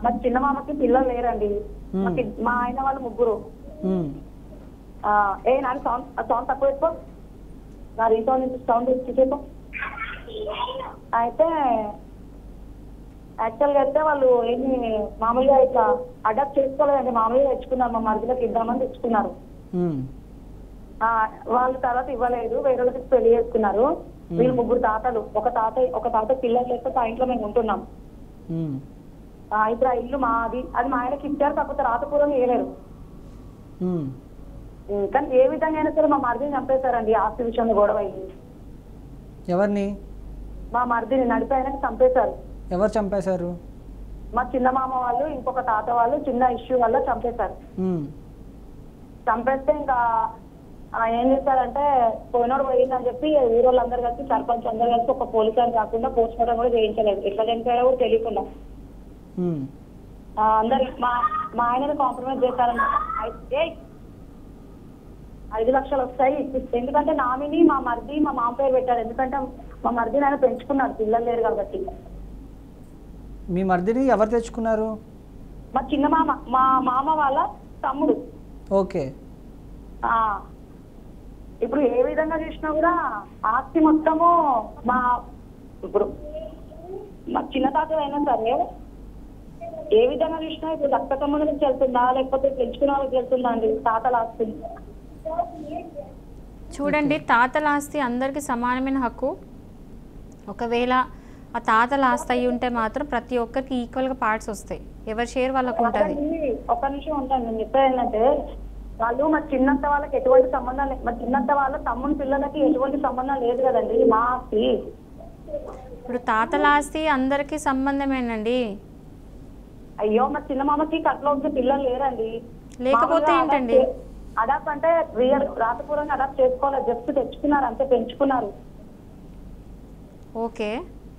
మా చిన్న మామకి పిల్లలు లేరండి. మా ఆయన వాళ్ళు 3. నాకు సౌండ్ తక్కువ ఎక్కువ, నా రీసౌండ్ నుంచి సౌండ్ ఇచ్చేసేపు. అయితే యాక్చువల్గా అయితే వాళ్ళు ఏమి మామూలుగా ఇట్లా అడాప్ట్ చేసుకోలేదండి, మామూలుగా తెచ్చుకున్నారు. మా మరిదిలోకి ఇద్దామని తెచ్చుకున్నారు. వాళ్ళ తర్వాత ఇవ్వలేదు, వేరే వాళ్ళకి పెళ్లి చేసుకున్నారు. వీళ్ళు 3 తాతలు, ఒక తాత పిల్లలు లేకపోతే ఆ ఇంట్లో మేము ఉంటున్నాం. ఇప్పుడు ఆ ఇల్లు మాది, అది మా ఆయనకి ఇచ్చారు, కాకపోతే రాతపూర్వం వేయలేరు. కానీ ఏ విధంగా అయినా సరే మా మరిదిని చంపేశారండి, ఆస్తి విషయంలో గొడవ అయ్యి.
ఎవరిని?
మా మరిదిని నడిపి ఆయనకి చంపేశారు.
ఎవరు చంపేశారు?
మా చిన్న మామ వాళ్ళు ఇంకొక తాత వాళ్ళు చిన్న ఇష్యూ వల్ల చంపేశారు. చంపేస్తే ఇంకా ఏం చేశారంటే పోయినోడు పోయిందని చెప్పి ఊరోళ్ళందరూ కలిసి, సర్పంచ్ అందరూ కలిసి ఒక పోలీసు అని కాకుండా పోస్ట్ మార్టం కూడా చేయించలేదు. ఎట్లా చనిపోయారో కూడా తెలియకుండా అందరు మా ఆయనని కాంప్రమైజ్ చేశారన్నమాట. అయితే 5 లక్షలు వస్తాయి, ఎందుకంటే నామిని మా మరిది మా మామ పేరు పెట్టారు, ఎందుకంటే మా మరిదిని ఆయన పెంచుకున్నారు, పిల్లలు లేరు కాబట్టి.
మీ మరిదిని ఎవరు తెచ్చుకున్నారు?
మా చిన్న మామ, మా మామ వాళ్ళ తమ్ముడు.
ఓకే.
ఇప్పుడు ఏ విధంగా చూసినా కూడా ఆస్తి మొత్తము ఇప్పుడు మా చిన్న తాత అయినా సరే ఏ విధంగా చూసినా ఇప్పుడు రక్త సంబంధానికి వెళ్తుందా లేకపోతే పెంచుకున్న వాళ్ళకి వెళ్తుందా అండి తాతల ఆస్తి?
చూడండి, తాతల ఆస్తి అందరికీ సమానమైన హక్కు. ఒకవేళ ఆ తాతల ఆస్తి అయి ఉంటే మాత్రం ప్రతి ఒక్కరికి ఈక్వల్గా పార్ట్స్ వస్తాయి, ఎవరి షేర్ వాళ్ళకు ఉంటుంది.
ఒక నిమిషం ఉంటాను, నేను చెప్పేది ఏంటంటే వాళ్ళు మా చిన్నంత వాళ్ళకి ఎటువంటి సంబంధం లేదు, మా చిన్నంత వాళ్ళ తమ్ముని పిల్లలకి ఎటువంటి సంబంధం లేదు కదండి మా ఆస్తి.
ఇప్పుడు తాతల ఆస్తి అందరికీ సంబంధమేనండి.
అయ్యో, మా చిన్న మామకి కట్ల వచ్చే పిల్లలు లేరండి.
లేకపోతే ఏంటండి?
అడాప్ట్ అంటే రియల్ రాతపూర్వంగా అడాప్ట్ చేసుకోవాలి, జస్ట్ తెచ్చుకున్నారు అంతే, పెంచుకున్నారు.
ఓకే,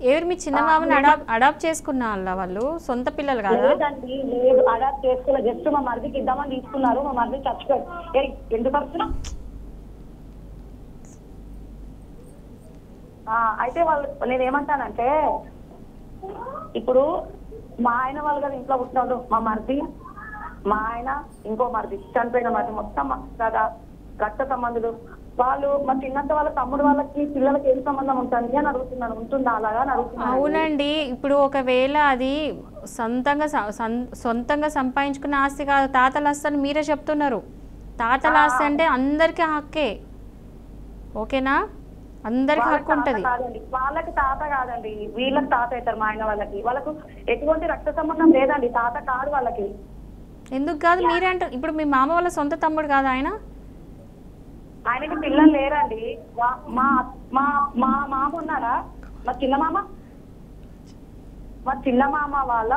ఎవరు మీ చిన్న మామని అడాప్ట్ చేసుకున్న వాళ్ళు సొంత పిల్లలు కాదా?
లేదండి, లేదు, అడాప్ట్ చేసుకోలేదు, జస్ట్ మా మరిదికి ఇద్దామని తీసుకున్నారు. మా మరిది చచ్చిపోయారు. ఎందుకు వస్తున్నా? అయితే వాళ్ళు నేనేమంటానంటే ఇప్పుడు మా ఆయన వాళ్ళు కదా ఇంట్లో పుట్టినోళ్ళు, మా మరిది, మా ఆయన, ఇంకో మరిది, చనిపోయిన మరిది, మొత్తం కదా రక్త సంబంధులు. వాళ్ళు మా చిన్నంత వాళ్ళ తమ్ముడు వాళ్ళకి పిల్లలకి ఏం సంబంధం ఉంటుంది అని అడుగుతున్నాను, ఉంటుందా అలాగా అని అడుగుతున్నాను.
అవునండి, ఇప్పుడు ఒకవేళ అది సొంతంగా సంపాదించుకున్న ఆస్తి కాదు, తాతల ఆస్తి అని మీరే చెప్తున్నారు. తాతల ఆస్తి అంటే అందరికీ హక్కే, ఓకేనా? అందరికి
వాళ్ళకి
హక్కు
తాత
ఉంటుంది.
కాదండి, వాళ్ళకి తాత కాదండి, వీళ్ళకి తాత అవుతారు. మా ఆయన వాళ్ళకు ఎటువంటి రక్త సంబంధం లేదండి, తాత కాదు వాళ్ళకి.
ఎందుకు కాదు? మీరే అంటారు. ఇప్పుడు మీ మామ వాళ్ళ సొంత తమ్ముడు కాదు ఆయన?
ఆయనకి పిల్లలు లేరండి. మా మా మా మామ ఉన్నారా, మా చిన్న మామ వాళ్ళ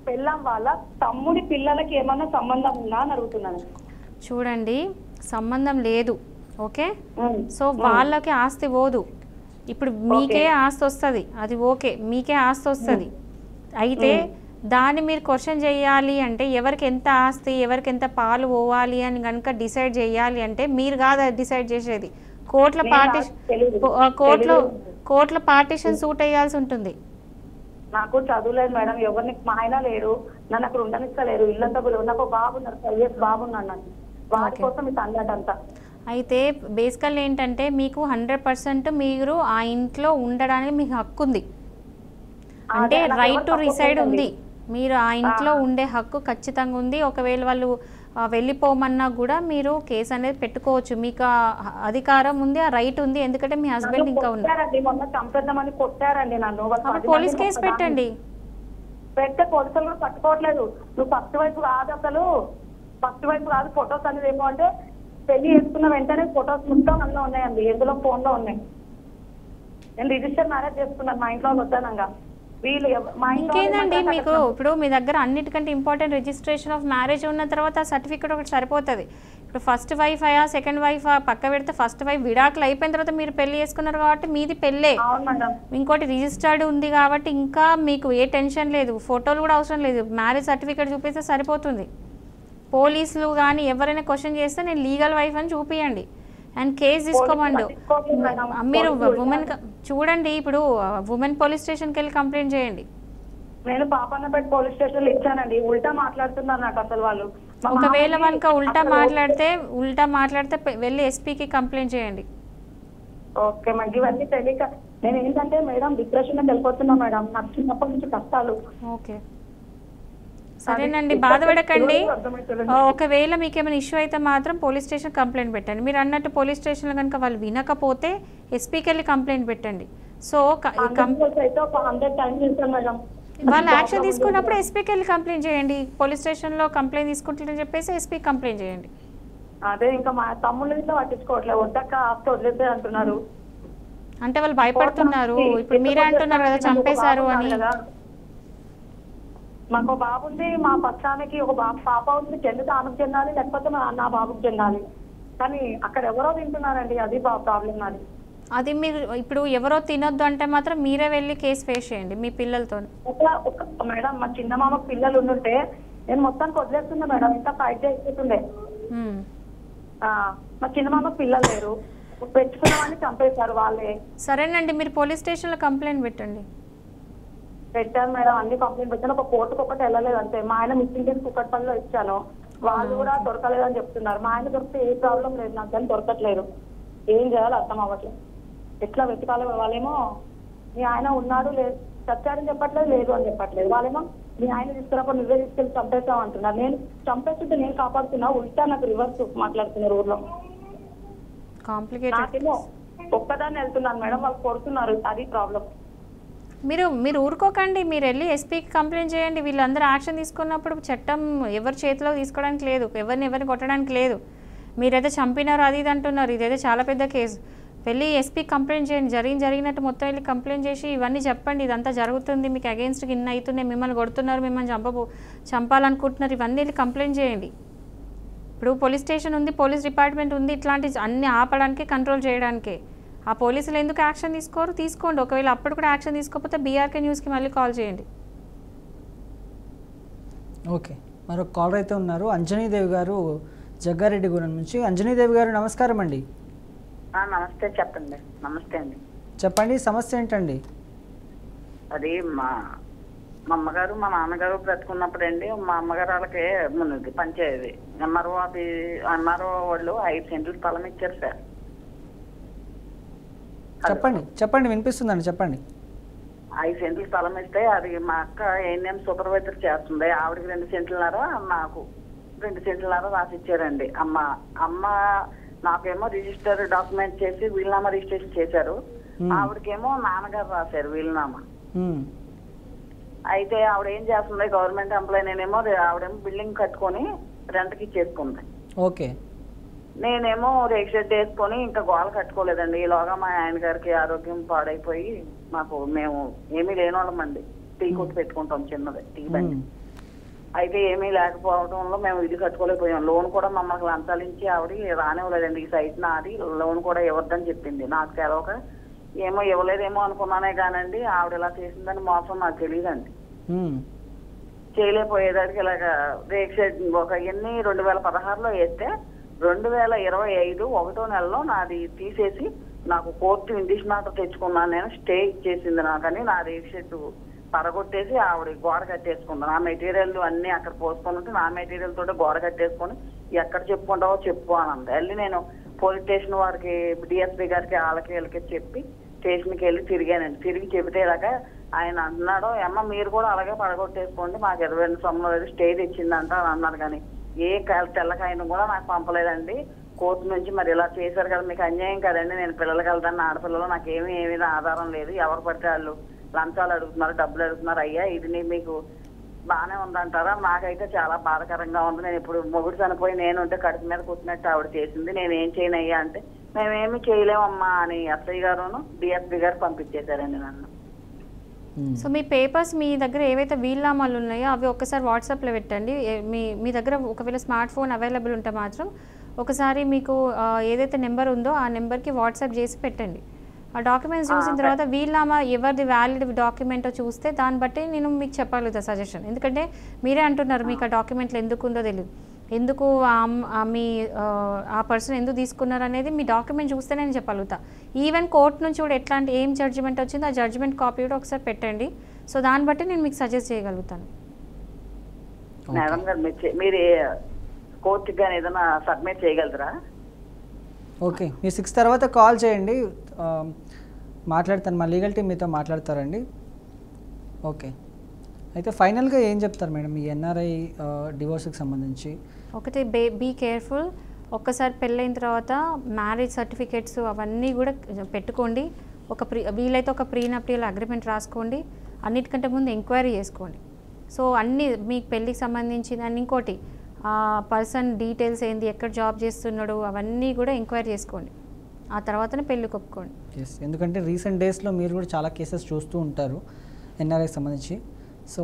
పెళ్ళం వాళ్ళ తమ్ముడి పిల్లలకి ఏమన్నా సంబంధం ఉందా అని అడుగుతున్నాను.
చూడండి, సంబంధం లేదు, ఓకే. సో వాళ్ళకి ఆస్తి పోదు. ఇప్పుడు మీకే ఆస్తి వస్తుంది, అది ఓకే, మీకే ఆస్తి వస్తుంది. అయితే దాన్ని మీరు క్వశ్చన్ చేయాలి అంటే ఎవరికి ఎంత ఆస్తి, ఎవరికి ఎంత పాలు పోవాలి అని కనుక డిసైడ్ చేయాలి అంటే మీరు కాదు డిసైడ్ చేసేది. కోర్టులో పార్టీషన్ సూట్ అయ్యాల్సి ఉంటుంది.
నాకు చదువులేదు మేడం, ఎవరిని మా ఆయన లేరు, నన్ను అక్కడ ఉండనిస్తలేరు, ఇల్లంతా నాకు బాబు ఉన్నారు, 5 years బాబు ఉన్నాను, వాడి కోసం ఈ తండ్రి.
అయితే బేసికల్ ఏంటంటే మీకు 100% మీరు ఆ ఇంట్లో ఉండడానికి మీకు హక్కు ఉంది, అంటే రైట్ టు రిసైడ్ ఉంది. మీరు ఆ ఇంట్లో ఉండే హక్కు ఖచ్చితంగా ఉంది. ఒకవేళ వాళ్ళు వెళ్ళిపోమన్నా కూడా మీరు కేసు అనేది పెట్టుకోవచ్చు, మీకు అధికారం ఉంది, ఆ రైట్ ఉంది. ఎందుకంటే మీ హస్బెండ్ ఇంకా ఉన్నారు. పోలీస్ కేసు పెట్టండి.
పోలీసులు కూడా పట్టుకోవట్లేదు. నువ్వు ఫస్ట్ వైపు కాదు ఫొటోస్ అనేది ఏమో అంటే పెళ్లి చేసుకున్న వెంటనే ఫొటోస్ మొత్తం అందులో ఉన్నాయండి, ఎందులో ఫోన్ లో ఉన్నాయి. నేను రిజిస్టర్ మ్యారేజ్ చేసుకున్నాను మా ఇంట్లో వద్దానంగా.
ఇంకేందండి మీకు ఇప్పుడు మీ దగ్గర అన్నిటికంటే ఇంపార్టెంట్ రిజిస్ట్రేషన్ ఆఫ్ మ్యారేజ్ ఉన్న తర్వాత సర్టిఫికేట్ ఒకటి సరిపోతుంది. ఇప్పుడు ఫస్ట్ వైఫ్ సెకండ్ వైఫ్ పక్క పెడితే ఫస్ట్ వైఫ్ విడాకులు అయిపోయిన తర్వాత మీరు పెళ్లి చేసుకున్నారు కాబట్టి మీది పెళ్ళే. ఇంకోటి రిజిస్టర్డ్ ఉంది కాబట్టి ఇంకా మీకు ఏ టెన్షన్ లేదు, ఫోటోలు కూడా అవసరం లేదు, మ్యారేజ్ సర్టిఫికేట్ చూపిస్తే సరిపోతుంది. పోలీసులు కానీ ఎవరైనా క్వశ్చన్ చేస్తే నేను లీగల్ వైఫ్ అని చూపియండి అండ్ కేసు తీసుకోమండు. మీరు ఉమెన్ చూడండి, ఇప్పుడు ఉమెన్ పోలీస్ స్టేషన్కి వెళ్ళి కంప్లైంట్ చేయండి.
నేను పాపన్నపేట పోలీస్ స్టేషన్ లో ఇచ్చానండి, ఉల్టా మాట్లాడుతున్నారు నాకు అసలు వాళ్ళు.
ఒకవేళ మనకు ఉల్టా మాట్లాడితే వెళ్ళి ఎస్పీకి కంప్లైంట్ చేయండి.
ఓకే మేడం, ఇవన్నీ తెలియక నేను ఏంటంటే మేడం డిప్రెషన్ లోకి వెళ్ళిపోతున్నా మేడం, నాకు చిన్నప్పటి నుంచి కష్టాలు.
ఓకే సరేనండి, బాధపడకండి. ఒకవేళ మీకు ఏమైనా ఇష్యూ అయితే మాత్రం పోలీస్ స్టేషన్ కంప్లైంట్ పెట్టండి. మీరు అన్నట్టు పోలీస్ స్టేషన్లో కనుక వాళ్ళు వినకపోతే ఎస్పీకి వెళ్ళి కంప్లైంట్ పెట్టండి. సో వాళ్ళు యాక్షన్ తీసుకున్నప్పుడు ఎస్పీకి వెళ్ళి కంప్లైంట్ చేయండి. పోలీస్ స్టేషన్లో కంప్లైంట్ తీసుకుంటారని చెప్పేసి ఎస్పీకి కంప్లైంట్ చేయండి.
అదే ఇంకా మా తమ్ముళ్ళు ఇంట్లో పట్టించుకోవట్లేదు, వద్దక్క ఆస్తి వదిలేస్తే అంటున్నారు.
అంటే వాళ్ళు భయపడుతున్నారు. ఇప్పుడు మీరే అంటున్నారు కదా చంపేశారు అని.
మాకు బాబు ఉంది, మా పక్షానికి ఒక పాప ఉంది, చెందితే ఆమెకు చెందాలి, లేకపోతే నా బాబుకి చెందాలి. కానీ అక్కడ ఎవరో తింటున్నారండి, అది ప్రాబ్లం నాది.
అది మీరు ఇప్పుడు ఎవరో తినొద్దు అంటే మాత్రం మీరే వెళ్ళి కేసు ఫేస్ చేయండి మీ పిల్లలతో.
మేడం మా చిన్న మామకు పిల్లలు ఉండుంటే నేను మొత్తానికి వదిలేస్తున్నా మేడం, ఇంకా ఫైట్ చేస్తుండే. మా చిన్న మామకు పిల్లలు లేరు, పెట్టుకున్నామని చంపేశారు వాళ్ళే.
సరేనండి, మీరు పోలీస్ స్టేషన్లో కంప్లైంట్ పెట్టండి.
పెట్టాను మేడం, అన్ని కంప్లైంట్ పెట్టాను, ఒక కోర్టుకు ఒకటి వెళ్ళలేదు అంతే. మా ఆయన మిస్సింగ్ కేసు కుక్కట్పల్లిలో ఇచ్చాను, వాళ్ళు కూడా దొరకలేదని చెప్తున్నారు. మా ఆయన దొరికితే ఏ ప్రాబ్లం లేదు నాకు, కానీ దొరకట్లేదు. ఏం చేయాలో అర్థం అవ్వట్లేదు, ఎట్లా వెతకాలి. వాళ్ళేమో మీ ఆయన ఉన్నాడు లేదు, చచ్చాడని చెప్పట్లేదు, లేదు అని చెప్పట్లేదు. వాళ్ళేమో మీ ఆయన తీసుకున్నప్పుడు నువ్వే తీసుకెళ్ళి చంపేస్తాం అంటున్నారు. నేను చంపేస్తుంటే నేను కాపాడుతున్నా, ఉల్టా నాకు రివర్స్ మాట్లాడుతున్నారు ఊర్లో. నాకేమో ఒక్కదాన్ని వెళ్తున్నాను మేడం, వాళ్ళు కొడుతున్నారు, అది ప్రాబ్లం.
మీరు ఊరుకోకండి, మీరు వెళ్ళి ఎస్పీకి కంప్లైంట్ చేయండి. వీళ్ళందరూ యాక్షన్ తీసుకున్నప్పుడు చట్టం ఎవరి చేతిలో తీసుకోవడానికి లేదు, ఎవరిని కొట్టడానికి లేదు. మీరైతే చంపినారు అది ఇది అంటున్నారు, ఇదైతే చాలా పెద్ద కేసు. వెళ్ళి ఎస్పీకి కంప్లైంట్ చేయండి, జరిగినట్టు మొత్తం వెళ్ళి కంప్లైంట్ చేసి ఇవన్నీ చెప్పండి, ఇదంతా జరుగుతుంది, మీకు అగెయిన్స్ట్కి ఇన్ని అవుతున్నాయి, మిమ్మల్ని కొడుతున్నారు, మిమ్మల్ని చంపాలనుకుంటున్నారు, ఇవన్నీ వెళ్ళి కంప్లైంట్ చేయండి. ఇప్పుడు పోలీస్ స్టేషన్ ఉంది, పోలీస్ డిపార్ట్మెంట్ ఉంది, ఇట్లాంటి అన్ని ఆపడానికి కంట్రోల్ చేయడానికే. ఆ పోలీసులు ఎందుకు యాక్షన్ తీసుకోండి. ఒకవేళ అప్పుడు కూడా యాక్షన్ తీసుకోకపోతే బీఆర్కే న్యూస్కి మళ్ళీ కాల్ చేయండి.
ఓకే, మరొక కాలర్ అయితే ఉన్నారు, అంజనీదేవి గారు జగ్గారెడ్డిగూడెం నుంచి. అంజనీదేవి గారు నమస్కారం అండి.
నమస్తే, చెప్పండి. నమస్తే అండి,
చెప్పండి, సమస్య ఏంటండి?
అది మా అమ్మగారు మా నాన్నగారు బ్రతుకున్నప్పుడు అండి, మా అమ్మగారు వాళ్ళకి ముందు పంచాయతీ ఎంఆర్ఓ వాళ్ళు 5 సెంట్లు స్థలం ఇచ్చారు సార్.
చెప్పండి వినిపిస్తుందండి, చెప్పండి.
5 సెంట్లు స్థలం ఇస్తే అది మా అక్క ఏఎన్ఎం సూపర్వైజర్ చేస్తుంది, ఆవిడకి 2 సెంట్లున్నారా, నాకు 2 సెంట్లున్నారా రాసి ఇచ్చారండి. అమ్మ నాకేమో రిజిస్టర్ డాక్యుమెంట్ చేసి వీలునామా రిజిస్ట్రేషన్ చేశారు. ఆవిడకేమో నాన్నగారు రాశారు వీలునామా. అయితే ఆవిడ ఏం చేస్తుంది, గవర్నమెంట్ ఎంప్లాయీ, నేనేమో ఆవిడేమో బిల్డింగ్ కట్టుకొని రెంట్కి ఇచ్చేసుకుంది.
ఓకే.
నేనేమో రేక్ షెడ్ వేసుకొని ఇంకా గోడ కట్టుకోలేదండి. ఈలోగా మా ఆయన గారికి ఆరోగ్యం పాడైపోయి మేము ఏమీ లేనోళ్ళమండి. టీ కొట్టు పెట్టుకుంటాం చిన్నది, టీ బండి. అయితే ఏమీ లేకపోవడంలో మేము ఇల్లు కట్టుకోలేకపోయాం. లోన్ కూడా మమ్మల్ని లంచాలించి ఆవిడ రానివ్వలేదండి. ఈ సైట్ నాది, లోన్ కూడా ఇవ్వద్దని చెప్పింది. నాకు తెలవక ఏమో ఇవ్వలేదేమో అనుకున్నానే కానండి, ఆవిడ ఇలా చేసిందని మోసం నాకు తెలియదండి. చేయలేకపోయేదానికి ఇలాగ రేక్ షెడ్ ఒక 2016లో వేస్తే 2025 1వ నెలలో నాది తీసేసి నాకు కోర్టు ఇండిషన్ ఆర్డర్ తెచ్చుకున్నాను. నేను స్టే ఇచ్చేసింది నాకని. నా రేక్ షెడ్ పడగొట్టేసి ఆవిడ గోడ కట్టేసుకున్నాను. నా మెటీరియల్ అన్ని అక్కడ పోసుకొని ఉంటే నా మెటీరియల్ తోటి గోడ కట్టేసుకొని ఎక్కడ చెప్పుకుంటావో చెప్పు అని అంది. వెళ్ళి నేను పోలీస్ స్టేషన్ వారికి, డిఎస్పీ గారికి, వాళ్ళకి వీళ్ళకి చెప్పి స్టేషన్కి వెళ్ళి తిరిగానండి. తిరిగి చెబితేలాగా ఆయన అన్నాడు, అమ్మ మీరు కూడా అలాగే పడగొట్టేసుకోండి, మాకు 22 సంవత్సరాలు స్టే తెచ్చిందంట అని అన్నారు. కానీ ఏ తెల్లకాయను కూడా నాకు పంపలేదండి. కోర్టు నుంచి మరి ఇలా చేశారు కదా, మీకు అన్యాయం కదండి, నేను పిల్లలకి వెళ్తాను, ఆడపిల్లలు నాకు ఏమీ ఆధారం లేదు, ఎవరు పడితే వాళ్ళు లంచాలు అడుగుతున్నారు, డబ్బులు అడుగుతున్నారు, అయ్యా ఇది మీకు బాగానే ఉందంటారా? నాకైతే చాలా బాధాకరంగా ఉంది. నేను ఇప్పుడు మొగుడు చనిపోయి నేను ఉంటే కడుపు మీద కూర్చున్నట్టు ఆవిడ చేసింది, నేనేం చేయను అయ్యా అంటే మేమేమి చేయలేమమ్మా అని ఎస్ఐ గారును డిఎస్పీ గారు పంపించేశారండి నన్ను.
సో మీ పేపర్స్ మీ దగ్గర ఏవైతే వీలునామాలు ఉన్నాయో అవి ఒకసారి వాట్సాప్లో పెట్టండి. మీ దగ్గర ఒకవేళ స్మార్ట్ ఫోన్ అవైలబుల్ ఉంటే మాత్రం ఒకసారి మీకు ఏదైతే నెంబర్ ఉందో ఆ నెంబర్కి వాట్సాప్ చేసి పెట్టండి. ఆ డాక్యుమెంట్స్ చూసిన తర్వాత వీలునామా ఎవరిది వ్యాలిడ్ డాక్యుమెంటో చూస్తే దాన్ని బట్టి నేను మీకు చెప్పగలుగుతా సజెషన్. ఎందుకంటే మీరే అంటున్నారు మీకు ఆ డాక్యుమెంట్లు ఎందుకు ఉందో తెలియదు, ఎందుకు మీ ఆ పర్సన్ ఎందుకు తీసుకున్నారు అనేది మీ డాక్యుమెంట్ చూస్తే నేను చెప్పగలుగుతా. ఈవెన్ కోర్టు నుంచి కూడా ఎట్లాంటి ఏం జడ్జిమెంట్ వచ్చిందో ఆ జడ్జిమెంట్ కాపీ కూడా ఒకసారి పెట్టండి. సో దాన్ని బట్టి నేను మీకు సజెస్ట్ చేయగలుగుతాను.
మేడం గారు మీరు కోర్టుకి కానీ ఏదైనా సబ్మిట్ చేయగలరా?
ఓకే, మీరు 6 తర్వాత కాల్ చేయండి, మాట్లాడతాను, మా లీగల్ టీమ్ మీతో మాట్లాడతారండి. ఓకే, అయితే ఫైనల్గా ఏం చెప్తారు మేడం ఈ ఎన్ఆర్ఐ డివోర్స్కి సంబంధించి?
ఒకటి బీ కేర్ఫుల్. ఒక్కసారి పెళ్ళైన తర్వాత మ్యారేజ్ సర్టిఫికేట్స్ అవన్నీ కూడా పెట్టుకోండి. వీలైతే ఒక ప్రీనప్టియల్ అగ్రిమెంట్ రాసుకోండి. అన్నిటికంటే ముందు ఎంక్వైరీ చేసుకోండి. సో అన్నీ మీకు పెళ్ళికి సంబంధించిన ఇంకోటి పర్సన్ డీటెయిల్స్ ఏంది, ఎక్కడ జాబ్ చేస్తున్నాడు, అవన్నీ కూడా ఎంక్వైరీ చేసుకోండి. ఆ తర్వాతనే పెళ్ళికి ఒప్పుకోండి.
ఎస్, ఎందుకంటే రీసెంట్ డేస్లో మీరు కూడా చాలా కేసెస్ చూస్తూ ఉంటారు ఎన్ఆర్ఐకి సంబంధించి. సో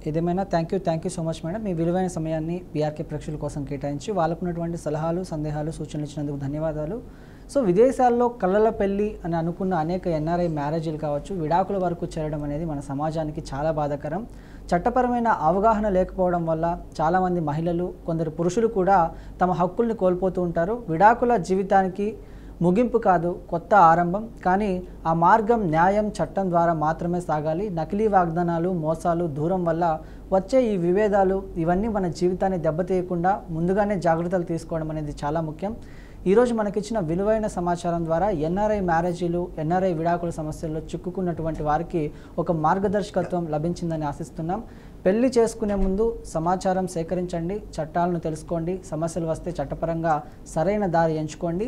ఏదేమైనా thank you so much madam. మీ విలువైన సమయాన్ని బీఆర్కే ప్రేక్షకుల కోసం కేటాయించి వాళ్ళకున్నటువంటి సలహాలు, సందేహాలు, సూచనలు ఇచ్చినందుకు ధన్యవాదాలు. సో విదేశాల్లో కళ్ళల పెళ్ళి అని అనుకున్న అనేక ఎన్ఆర్ఐ మ్యారేజీలు కావచ్చు, విడాకుల వరకు చేరడం అనేది మన సమాజానికి చాలా బాధాకరం. చట్టపరమైన అవగాహన లేకపోవడం వల్ల చాలామంది మహిళలు, కొందరు పురుషులు కూడా తమ హక్కుల్ని కోల్పోతూ ఉంటారు. విడాకుల జీవితానికి ముగింపు కాదు, కొత్త ఆరంభం. కానీ ఆ మార్గం న్యాయం, చట్టం ద్వారా మాత్రమే సాగాలి. నకిలీ వాగ్దానాలు, మోసాలు, దూరం వల్ల వచ్చే ఈ విభేదాలు ఇవన్నీ మన జీవితాన్ని దెబ్బతీయకుండా ముందుగానే జాగ్రత్తలు తీసుకోవడం అనేది చాలా ముఖ్యం. ఈరోజు మనకిచ్చిన విలువైన సమాచారం ద్వారా ఎన్ఆర్ఐ మ్యారేజీలు, ఎన్ఆర్ఐ విడాకుల సమస్యల్లో చిక్కుకున్నటువంటి వారికి ఒక మార్గదర్శకత్వం లభించిందని ఆశిస్తున్నాం. పెళ్లి చేసుకునే ముందు సమాచారం సేకరించండి, చట్టాలను తెలుసుకోండి, సమస్యలు వస్తే చట్టపరంగా సరైన దారి ఎంచుకోండి.